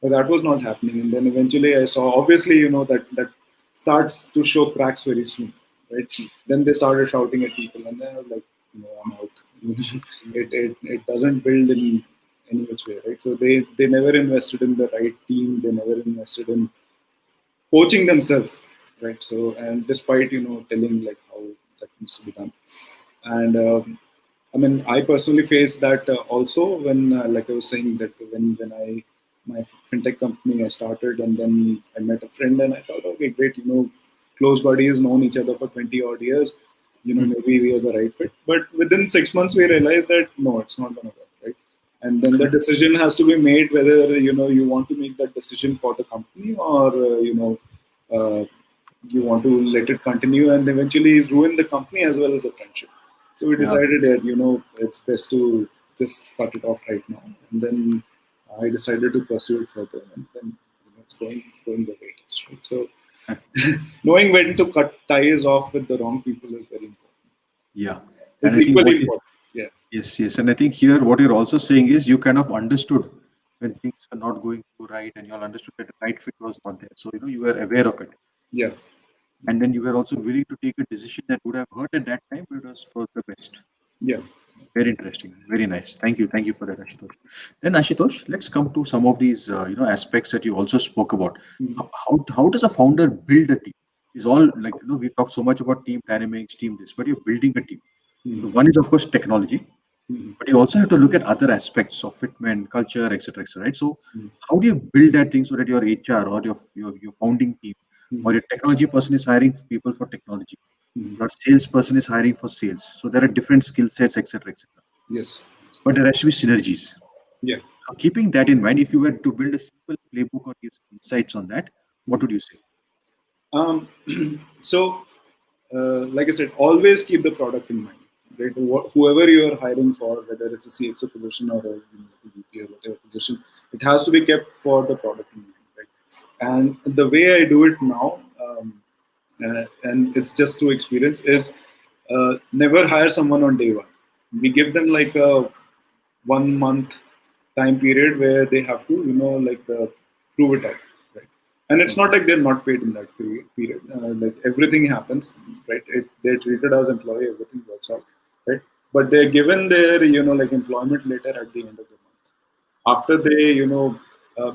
Speaker 2: But that was not happening, and then eventually I saw, obviously, that starts to show cracks very soon, right? Then they started shouting at people, and then I was like, I'm out. It doesn't build in any which way, right? So they never invested in the right team. They never invested in coaching themselves, right? So, and despite telling like how that needs to be done, and I mean, I personally faced that also when, like I was saying, that when I my fintech company I started, and then I met a friend, and I thought, okay, great, close buddies, known each other for 20 odd years,
Speaker 1: Hmm.
Speaker 2: maybe we are the right fit. But within 6 months, we realized that no, it's not going to work, right? And then the decision has to be made whether you want to make that decision for the company, or you want to let it continue and eventually ruin the company as well as the friendship. So we
Speaker 1: Yeah.
Speaker 2: decided that it's best to just cut it off right now. And then I decided to pursue it further, and then going the way it is. Right? So knowing when to cut ties off with the wrong people is very important.
Speaker 1: Yeah. And
Speaker 2: It's
Speaker 1: I think
Speaker 2: equally important. Yeah.
Speaker 1: yes, yes. And I think here what you're also saying is you kind of understood when things were not going so right, and you all understood that the right fit was not there. So, you were aware of it.
Speaker 2: Yeah.
Speaker 1: And then you were also willing to take a decision that would have hurt at that time, but it was for the best.
Speaker 2: Yeah.
Speaker 1: Very interesting. Very nice. Thank you. Thank you for that, Ashutosh. Then, Ashutosh, let's come to some of these, aspects that you also spoke about.
Speaker 2: Mhm.
Speaker 1: How does a founder build a team? It's all like, we talk so much about team dynamics, team this, but you're building a team. So
Speaker 2: Mhm.
Speaker 1: one is, of course, technology,
Speaker 2: Mhm.
Speaker 1: but you also have to look at other aspects of fitment, culture, etc., etc. Right? So,
Speaker 2: Mhm.
Speaker 1: how do you build that thing so that your HR or your founding team or
Speaker 2: Mhm.
Speaker 1: your technology person is hiring people for technology,
Speaker 2: Mhm.
Speaker 1: your salesperson is hiring for sales? So there are different skill sets, etc., etc.
Speaker 2: Yes.
Speaker 1: But there has to be synergies.
Speaker 2: Yeah.
Speaker 1: So keeping that in mind, if you were to build a simple playbook or give some insights on that, what
Speaker 2: Mhm.
Speaker 1: would you say?
Speaker 2: Um, so, like I said, always keep the product in mind. Right? Whoever you are hiring for, whether it's a CXO position or a VP or whatever position, it has to be kept for the product in mind. Right? And the way I do it now, and it's just through experience, is never hire someone on day one. We give them like a 1 month time period where they have to, prove it out, right? And it's not like they're not paid in that period. Like everything happens, right? They're treated as employee, everything works out, right? But they're given their, employment letter at the end of the month. After they,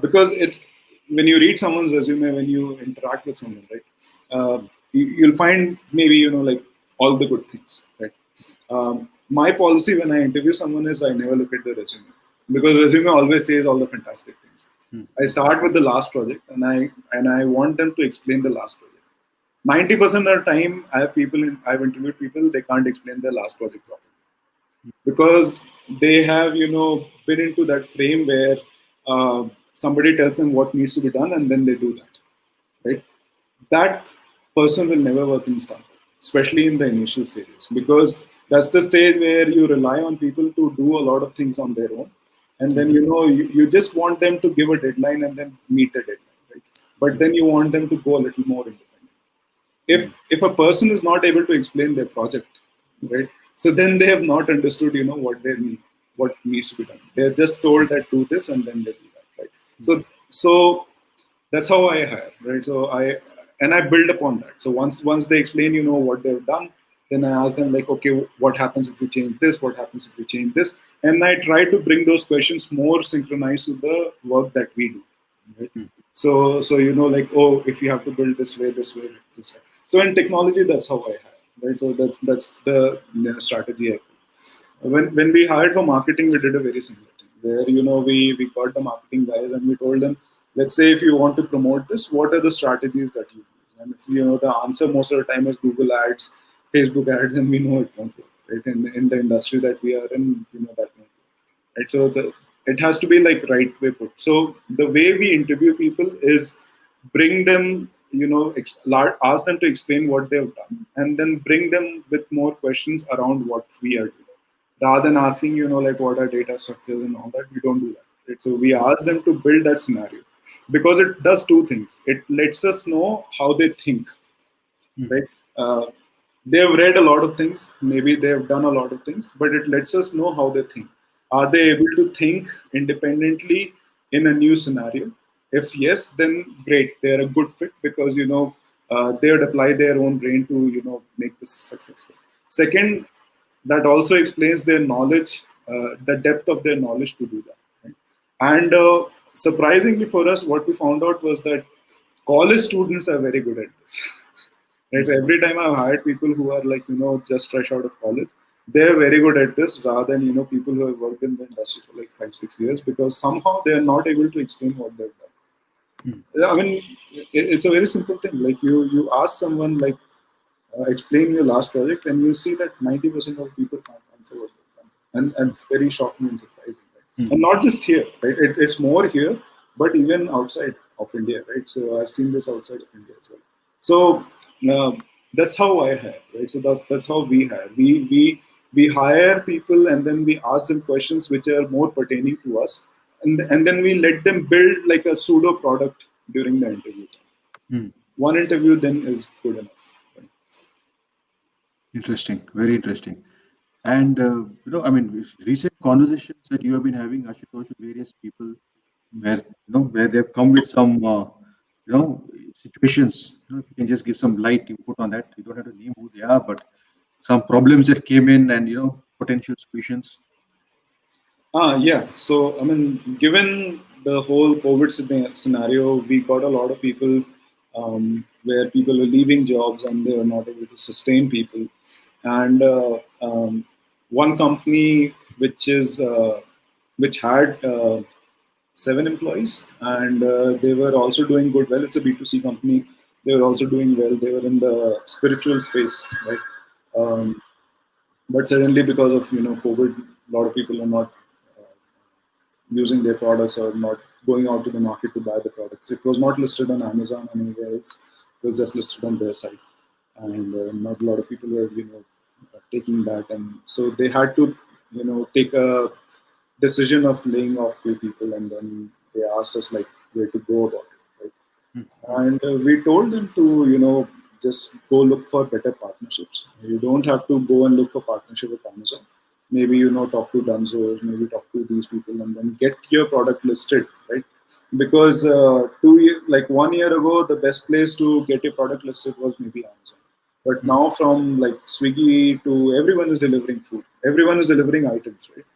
Speaker 2: because it, when you read someone's resume, when you interact with someone, right? You'll find maybe, all the good things, right? My policy when I interview someone is I never look at the resume because resume always says all the fantastic things. I
Speaker 1: Mm-hmm.
Speaker 2: start with the last project and I want them to explain the last project. 90% of the time, I've interviewed people, they can't explain their last project properly because they have been into that frame where somebody tells them what needs to be done and then they do that, right? That person will never work in startup, especially in the initial stages, because that's the stage where you rely on people to do a lot of things on their own, and then
Speaker 1: Mm-hmm.
Speaker 2: you just want them to give a deadline and then meet the deadline, right? But then you want them to go a little more independent. If a person is not able to explain their project, right, so then they have not understood what they need, what needs to be done. They're just told that do this and then they do that, right? So that's how I hire, right? So I build upon that. So once they explain, what they've done, then I ask them like, okay, what happens if we change this? What happens if we change this? And I try to bring those questions more synchronized to the work that we do, right? So like, oh, if you have to build this way, this way, this way. So in technology, that's how I hire, right? So that's the strategy I when we hired for marketing, we did a very similar thing where we got the marketing guys and we told them, let's say if you want to promote this, what are the strategies that you use? And if the answer most of the time is Google ads, Facebook ads, and we know it won't work, right? In the industry that we are in, that won't work, right? So it has to be like right way put. So the way we interview people is bring them, ask them to explain what they've done, and then bring them with more questions around what we are doing, rather than asking, like what are data structures and all that. We don't do that, right? So we ask them to build that scenario because it does two things. It lets us know how they think,
Speaker 1: Mm-hmm.
Speaker 2: right? They have read a lot of things, maybe they have done a lot of things, but it lets us know how they think. Are they able to think independently in a new scenario? If yes, then great, they're a good fit because they would apply their own brain to make this successful. Second, that also explains their knowledge, the depth of their knowledge to do that. Right? And surprisingly for us, what we found out was that college students are very good at this. Right? So every time I've hired people who are like, just fresh out of college, they're very good at this rather than, people who have worked in the industry for like 5, 6 years because somehow they're not able to explain what they've done. Yeah, I mean, it's a very simple thing. Like you ask someone like, explain your last project, and you see that 90% of people can't answer what they've done, and it's very shocking and surprising. Right? And
Speaker 1: Mm-hmm.
Speaker 2: not just here, right? It's more here, but even outside of India, right? So I've seen this outside of India as well. So uh, that's how I hire, right? So that's how we hire. We hire people and then we ask them questions which are more pertaining to us, and then we let them build like a pseudo product during the interview.
Speaker 1: Hmm.
Speaker 2: One interview then is good enough. Right?
Speaker 1: Interesting, very interesting. And I mean, recent conversations that you have been having, Ashutosh, with various people, where where they've come with some situations. If you can just give some light input on that, you don't have to name who they are, but some problems that came in, and potential solutions.
Speaker 2: Yeah. So, I mean, given the whole COVID scenario, we got a lot of people where people were leaving jobs and they were not able to sustain people. And one company which had 7 employees and they were also doing good well. It's a B2C company. They were also doing well. They were in the spiritual space, right? Um, but suddenly, because of COVID, a lot of people are not using their products or not going out to the market to buy the products. It was not listed on Amazon or anywhere else. It was just listed on their site, and not a lot of people were taking that, and so they had to take a decision of laying off few people, and then they asked us like where to go about it, right?
Speaker 1: Mhm.
Speaker 2: And we told them to just go look for better partnerships. You don't have to go and look for partnership with Amazon. Maybe talk to Dunzos, maybe talk to these people and then get your product listed, right? Because 2 year like 1 year ago, the best place to get your product listed was maybe Amazon. But
Speaker 1: Mhm.
Speaker 2: now from like Swiggy to everyone is delivering food, everyone is delivering items, right?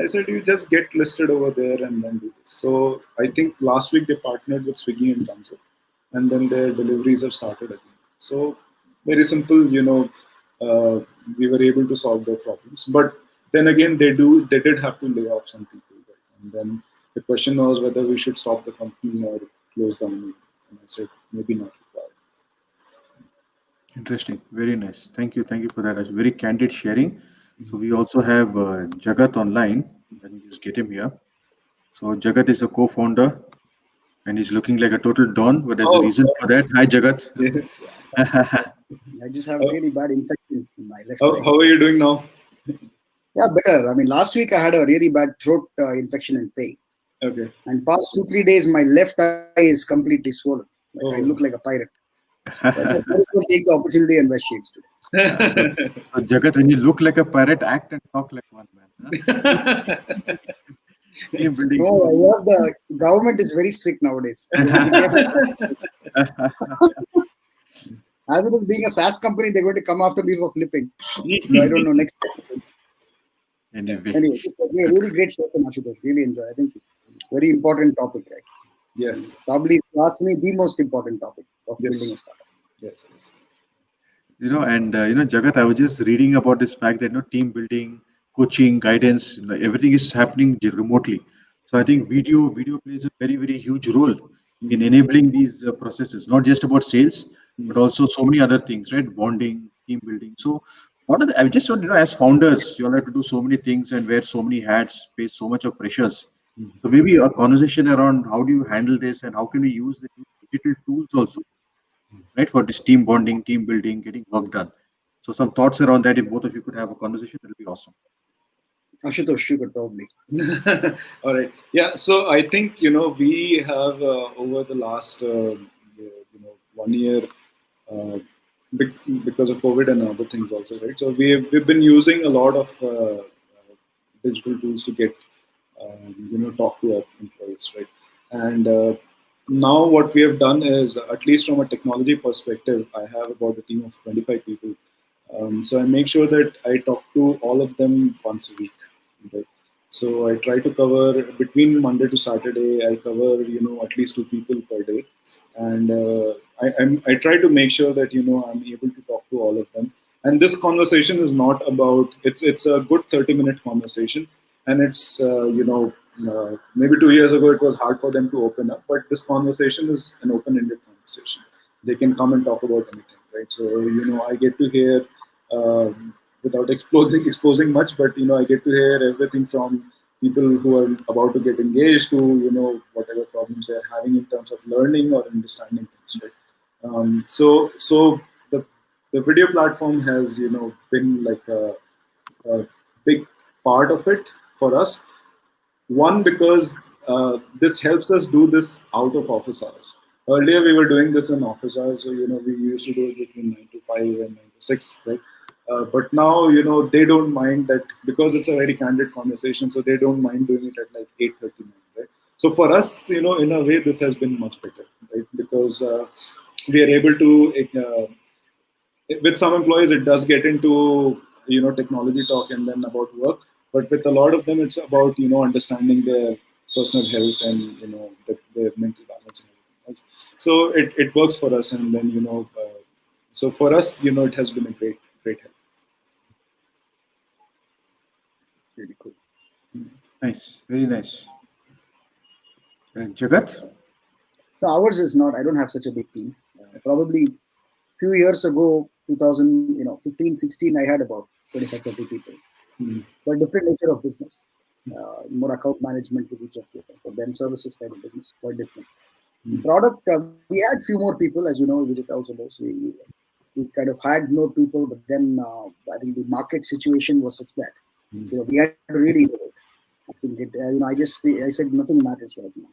Speaker 2: I said you just get listed over there and then do this. So I think last week they partnered with Swiggy and Dunzo, and then their deliveries have started again. So very simple, we were able to solve their problems. But then again, they did have to lay off some people, right? And then the question was whether we should stop the company or close down. And I said maybe not required.
Speaker 1: Interesting, very nice. Thank you for that. That's very candid sharing. So we also have Jagat Online. Let me just get him here. So Jagat is a co-founder, and he's looking like a total don, but there's a
Speaker 2: Oh,
Speaker 1: reason for that. Hi, Jagat.
Speaker 2: yes.
Speaker 3: I just have
Speaker 2: How,
Speaker 3: really bad infection in my left
Speaker 2: how,
Speaker 3: eye.
Speaker 2: how are you doing now?
Speaker 3: Yeah, better. I mean, last week I had a really bad throat infection and pain.
Speaker 2: Okay.
Speaker 3: And past 2-3 days, my left eye is completely swollen. Like I look
Speaker 2: Oh.
Speaker 3: like a pirate. So I thought, might as well take the opportunity and wear shades today.
Speaker 1: Yeah, so Jagat, when you look like a parrot, act and talk like one man. Team building.
Speaker 3: No, you have the government is very strict nowadays. You have to be careful. As it is being a SaaS company, they're going to come after me for flipping. So I don't know next.
Speaker 1: Anyway,
Speaker 3: Anyway, this was a really great session, Ashutosh. Really enjoy. I think very important topic, right?
Speaker 2: Yes.
Speaker 3: Probably, if you ask me, the most important topic of building
Speaker 2: Yes.
Speaker 3: a startup.
Speaker 2: Yes. Yes.
Speaker 1: and Jagat, I was just reading about this fact that team building, coaching, guidance, everything is happening remotely. So I think video plays a very huge role in enabling these processes. Not just about sales, but also so many other things, right? Bonding, team building. So what are I just want as founders, you all have to do so many things and wear so many hats, face so much of pressures. So maybe a conversation around how do you handle this and how can we use the digital tools also, right, for this team bonding, team building, getting work done. So some thoughts around that. If both of you could have a conversation, that'll be awesome.
Speaker 3: Ashutosh, you could probably.
Speaker 2: All right. Yeah. So I think we have over the last 1 year, uh, because of COVID and other things also, right? So we've been using a lot of digital tools to get talk to our employees, right? And now what we have done is, at least from a technology perspective, I have about a team of 25 people. So I make sure that I talk to all of them once a week. Right? So I try to cover between Monday to Saturday. I cover at least 2 people per day, and I try to make sure that I'm able to talk to all of them. And this conversation is not about it's a good 30-minute conversation, and it's maybe 2 years ago it was hard for them to open up, but this conversation is an open-ended conversation. They can come and talk about anything, right? So I get to hear. Without exposing much, but I get to hear everything from people who are about to get engaged to whatever problems they're having in terms of learning or understanding things, right? So the video platform has been like a big part of it for us. One, because this helps us do this out of office hours. Earlier, we were doing this in office hours, so we used to do it between 9 to 5 and 9 to 6, right? But now, they don't mind that, because it's a very candid conversation, so they don't mind doing it at like 8:39, right? So for us, in a way, this has been much better, right? Because we are able to with some employees it does get into technology talk and then about work, but with a lot of them it's about understanding their personal health and their mental balance and everything else. So it works for us, and then so for us it has been a great help.
Speaker 3: Really cool.
Speaker 1: Nice, very nice. Jagat?
Speaker 3: So ours is not. I don't have such a big team. Probably few years ago, 2015, 16, I had about 25, 30 people. But different nature of business. More account management with each of you. For them, services kind of business, quite different. Product, we had few more people, as you know, Vijetha also knows. We kind of had more people, but then I think the market situation was such that we had to really innovate. I think I said nothing matters right now.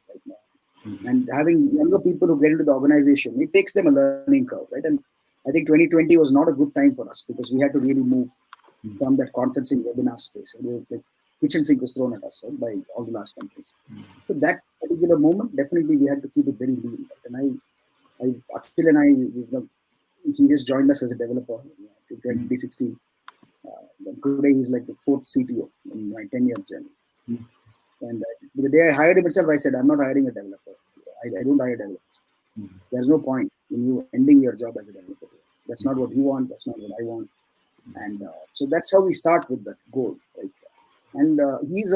Speaker 3: And having younger people who get into the organization, it takes them a learning curve, right? And I think 2020 was not a good time for us because we had to really move from that conferencing webinar space. The kitchen sink was thrown at us, right, by all the large companies. So that particular moment, definitely we had to keep it very lean. Right? And Akhil and I, he just joined us as a developer in 2016. Today he's like the 4th CTO in my 10-year journey. And the day I hired him itself, I said, I'm not hiring a developer. I don't hire developers. There's no point in you ending your job as a developer. That's not what you want. That's not what I want. And so that's how we start with that goal. Right? And he's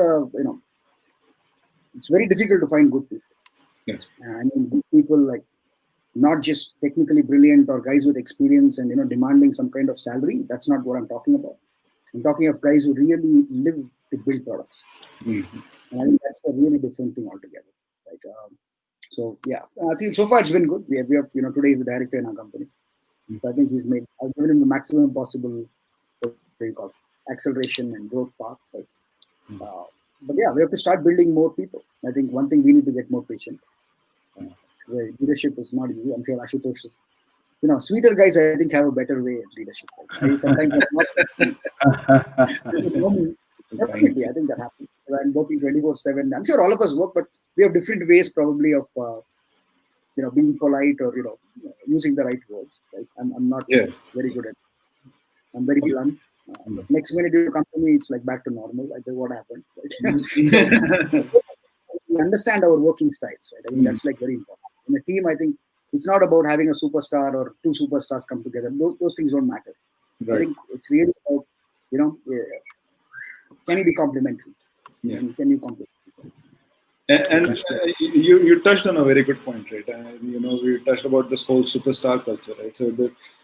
Speaker 3: it's very difficult to find good people.
Speaker 2: Yes.
Speaker 3: I mean, good people like not just technically brilliant or guys with experience and demanding some kind of salary. That's not what I'm talking about. I'm talking of guys who really live to build products. And I think that's a really different thing altogether. Right? So yeah, I think so far it's been good. We have today he's the director in our company. So I think I've given him the maximum possible acceleration and growth path. Right? But yeah, we have to start building more people. I think one thing we need to get more patient. Leadership is not easy. I'm sure Ashutosh is, sweeter guys I think have a better way at leadership. Right? I sometimes definitely, I think that happens. I'm working 24/7. I'm sure all of us work, but we have different ways probably of being polite or using the right words. Right? I'm not very good at it. I'm very blunt. Next minute you come to me, it's like back to normal. I think what happened. Right? We understand our working styles. Right? I think that's like very important. In a team, I think it's not about having a superstar or two superstars come together. Those things don't matter. Right. I think it's really about can you be complimentary?
Speaker 2: Yeah.
Speaker 3: And can you compliment?
Speaker 2: And you touched on a very good point, right? We touched about this whole superstar culture, right? So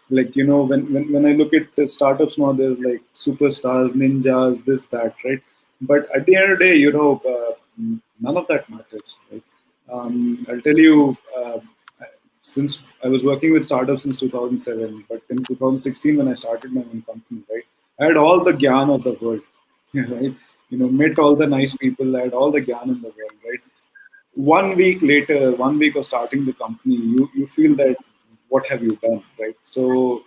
Speaker 2: when I look at the startups now, there's like superstars, ninjas, this, that, right? But at the end of the day, none of that matters, right? I'll tell you, since I was working with startups since 2007, but in 2016 when I started my own company, right, I had all the gyan of the world, right? Met all the nice people, I had all the gyan in the world, right? 1 week later, 1 week of starting the company, you feel that what have you done, right? So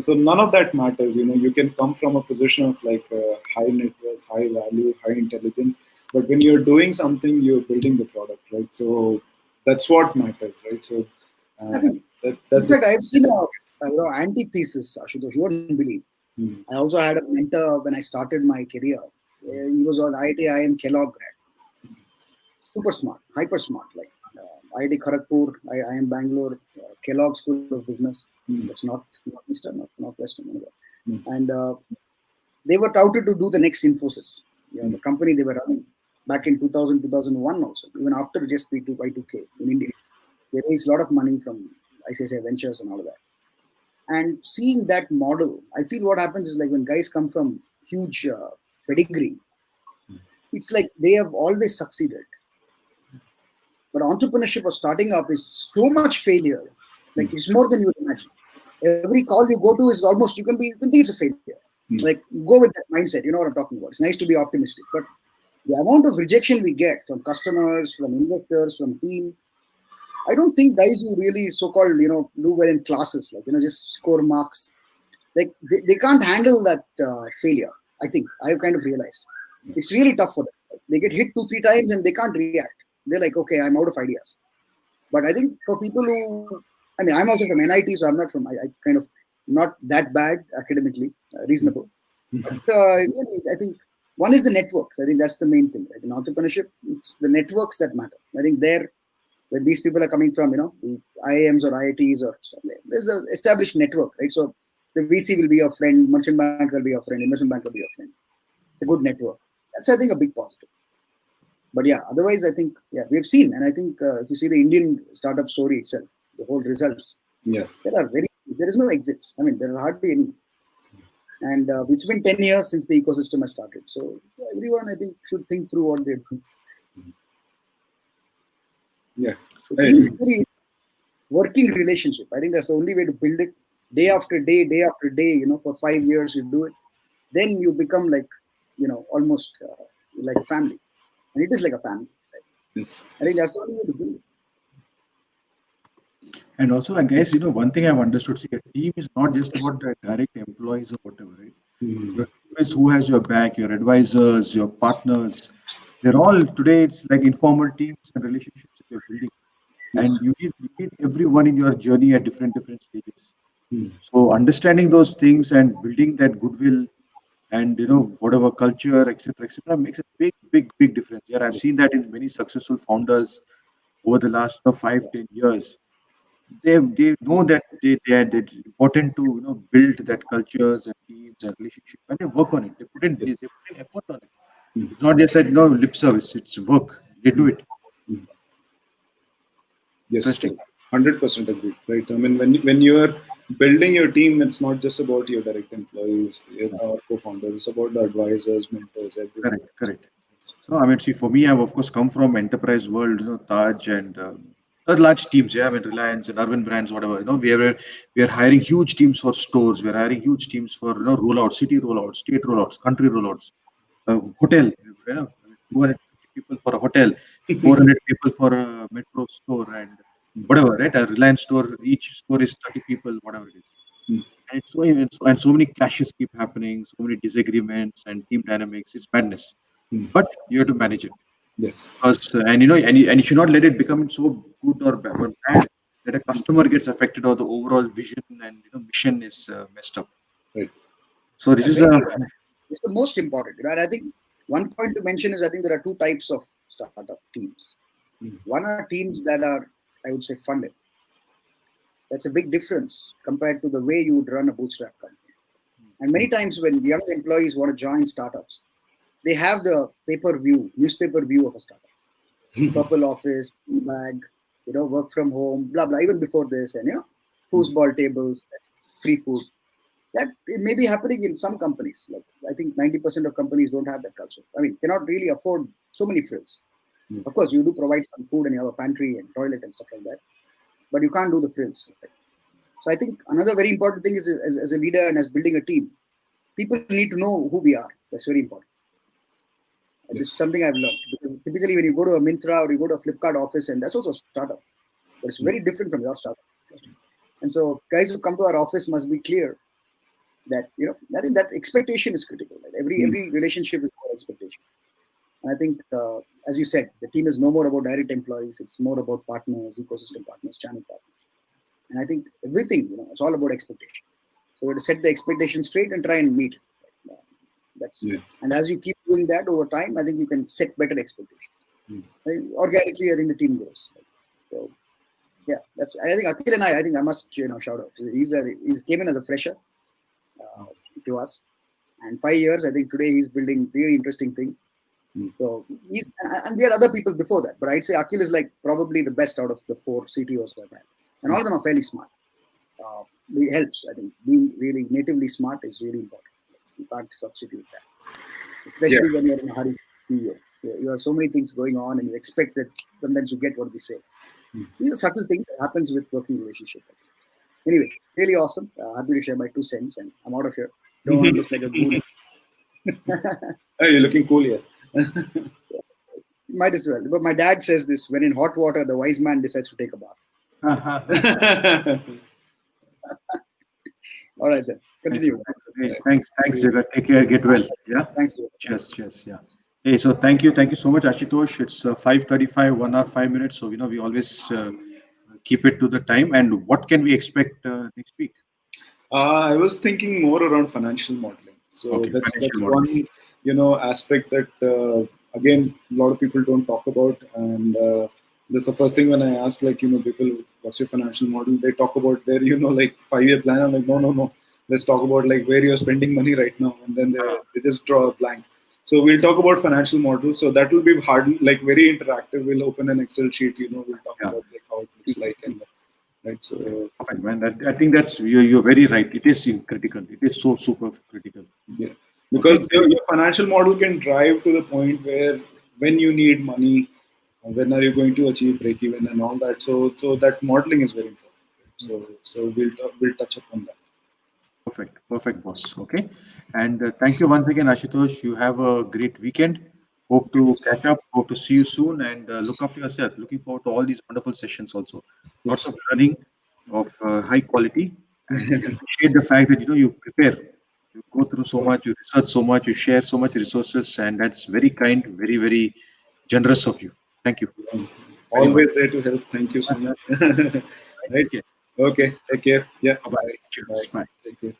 Speaker 2: none of that matters. You can come from a position of like high net worth, high value, high intelligence, but when you're doing something, you're building the product, right? So that's what matters, right? So
Speaker 3: I think that's in fact, I've seen a antithesis, Ashutosh. You wouldn't believe. I also had a mentor when I started my career. He was on IIT IIM Kellogg grad. Super smart, hyper smart. Like IIT Kharagpur, IIM Bangalore, Kellogg School of Business. That's not Eastern, not Western. And they were touted to do the next Infosys. The company they were running back in 2000, 2001 also, even after just the Y2K in India. They raised a lot of money from ICICI Ventures and all of that. And seeing that model, I feel what happens is like when guys come from huge pedigree, it's like they have always succeeded. But entrepreneurship or starting up is so much failure Like it's more than you would imagine. Every call you go to is almost you can think it's a failure. Like go with that mindset. You know what I'm talking about. It's nice to be optimistic, but the amount of rejection we get from customers, from investors, from team, I don't think guys who really so-called do well in classes, like just score marks, like they can't handle that failure. I think I've kind of realized it's really tough for them. They get hit 2-3 times and they can't react. They're like, okay, I'm out of ideas. But I think for people who, I mean, I'm also from NIT, so I'm not from, I kind of not that bad academically, reasonable. But really, I think one is the networks. I think that's the main thing, right? In entrepreneurship, it's the networks that matter. I think where these people are coming from, the IIMs or IITs or stuff, there's an established network, right? So the VC will be your friend, merchant bank will be your friend, investment bank will be your friend. It's a good network. That's, I think, a big positive. But yeah, otherwise, I think, we've seen, and I think if you see the Indian startup story itself, the whole results, there is no exits. I mean, there are hardly any. And it's been 10 years since the ecosystem has started. So everyone, I think, should think through what they're doing.
Speaker 2: Yeah.
Speaker 3: So really, working relationship. I think that's the only way to build it. Day after day, for 5 years, you do it. Then you become like, almost like a family. And it is like a family. Right?
Speaker 2: Yes.
Speaker 3: I think that's the only way to do it.
Speaker 1: And also, I guess, one thing I've understood, see, a team is not just about the direct employees or whatever, right? Your team is who has your back, your advisors, your partners. They're all today, it's like informal teams and relationships that you're building. And you need everyone in your journey at different stages. So understanding those things and building that goodwill and whatever culture, etc., makes a big difference. Yeah, I've seen that in many successful founders over the last 5-10 years. They know that it's important to build that cultures and teams and relationships, and they work on it. They put in effort on it. It's not just like lip service. It's work. They do it.
Speaker 2: Yes,
Speaker 1: Interesting.
Speaker 2: 100% agree. Right. I mean, when you're building your team, it's not just about your direct employees or co-founders. It's about the advisors, mentors, everything.
Speaker 1: Correct. So I mean, see, for me, I've of course come from enterprise world, Taj and those large teams. Yeah, I mean, Reliance and Urban Brands, whatever. We are hiring huge teams for stores. We're hiring huge teams for rollouts, city rollouts, state rollouts, country rollouts, hotel. 250 people for a hotel, 400 people for a metro store, and whatever. Right, a Reliance store. Each store is 30 people, whatever it is. And so many clashes keep happening, so many disagreements and team dynamics. It's madness. But you have to manage it.
Speaker 2: Yes.
Speaker 1: Because and you should not let it become so good or bad that a customer gets affected or the overall vision and mission is messed up.
Speaker 2: Right.
Speaker 1: So this is
Speaker 3: it's the most important. Right? I think one point to mention is I think there are two types of startup teams. One are teams that are, I would say, funded. That's a big difference compared to the way you would run a bootstrap company. And many times when young employees want to join startups, they have the newspaper view of a startup. Purple office, bag, work from home, blah, blah, even before this, and, foosball tables, free food. That it may be happening in some companies. Like I think 90% of companies don't have that culture. I mean, cannot really afford so many frills. Of course, you do provide some food and you have a pantry and toilet and stuff like that, but you can't do the frills. Right? So I think another very important thing is as a leader and as building a team, people need to know who we are. That's very important. This is something I've learned. Because typically, when you go to a Myntra or you go to a Flipkart office, and that's also a startup, but it's very different from your startup. And so, guys who come to our office must be clear that I think that expectation is critical. Right? Every relationship is about expectation. And I think, as you said, the team is no more about direct employees; it's more about partners, ecosystem partners, channel partners. And I think everything, it's all about expectation. So we have to set the expectation straight and try and meet. And as you keep doing that over time, I think you can set better expectations. Right? Organically, I think the team grows. Right? So yeah, I think Akhil and I think I must shout out. He's came in as a fresher to us, and 5 years. I think today he's building really interesting things. So and we had other people before that, but I'd say Akhil is like probably the best out of the 4 CTOs I've had, and all of them are fairly smart. It helps. I think being really natively smart is really important. You can't substitute that, especially when you're in a hurry. You have so many things going on, and you expect that sometimes you get what we say. These are subtle things that happens with working relationship. Anyway, really awesome. Happy to share my 2 cents, and I'm out of here. Don't want to look like a guru.
Speaker 2: Oh, you're looking cool here.
Speaker 3: Might as well. But my dad says this: when in hot water, the wise man decides to take a bath. All right, then. Continue.
Speaker 1: Thanks, Jagat. Take care. Get well. Yeah.
Speaker 3: Thanks.
Speaker 1: Cheers. Yeah. Hey, so thank you so much, Ashutosh. It's 5:35, 1 hour 5 minutes. So we always keep it to the time. And what can we expect next week?
Speaker 2: I was thinking more around financial modeling. So
Speaker 1: Okay,
Speaker 2: that's
Speaker 1: financial modeling.
Speaker 2: one aspect that again a lot of people don't talk about, and that's the first thing when I ask people, what's your financial model? They talk about their like 5-year plan. I'm like, no. Let's talk about like where you're spending money right now, and then they just draw a blank. So we'll talk about financial models. So that will be like very interactive. We'll open an Excel sheet. We'll talk about like how it looks like, and right. So
Speaker 1: perfect, man. I think that's you're very right. It is critical. It is so super critical.
Speaker 2: Yeah, because your financial model can drive to the point where when you need money, when are you going to achieve break even and all that. So that modeling is very important. So we'll touch upon that.
Speaker 1: Perfect, boss. Okay, and thank you once again, Ashutosh. You have a great weekend. Hope to catch up. Hope to see you soon, and look after yourself. Looking forward to all these wonderful sessions. Also, lots of learning of high quality, and we appreciate the fact that you prepare, you go through so much, you research so much, you share so much resources, and that's very kind, very very generous of you. Thank you.
Speaker 2: Always there to help. Thank you so much. Right. Okay. Take care. Yeah.
Speaker 1: Bye. Cheers. Bye.
Speaker 2: Take care.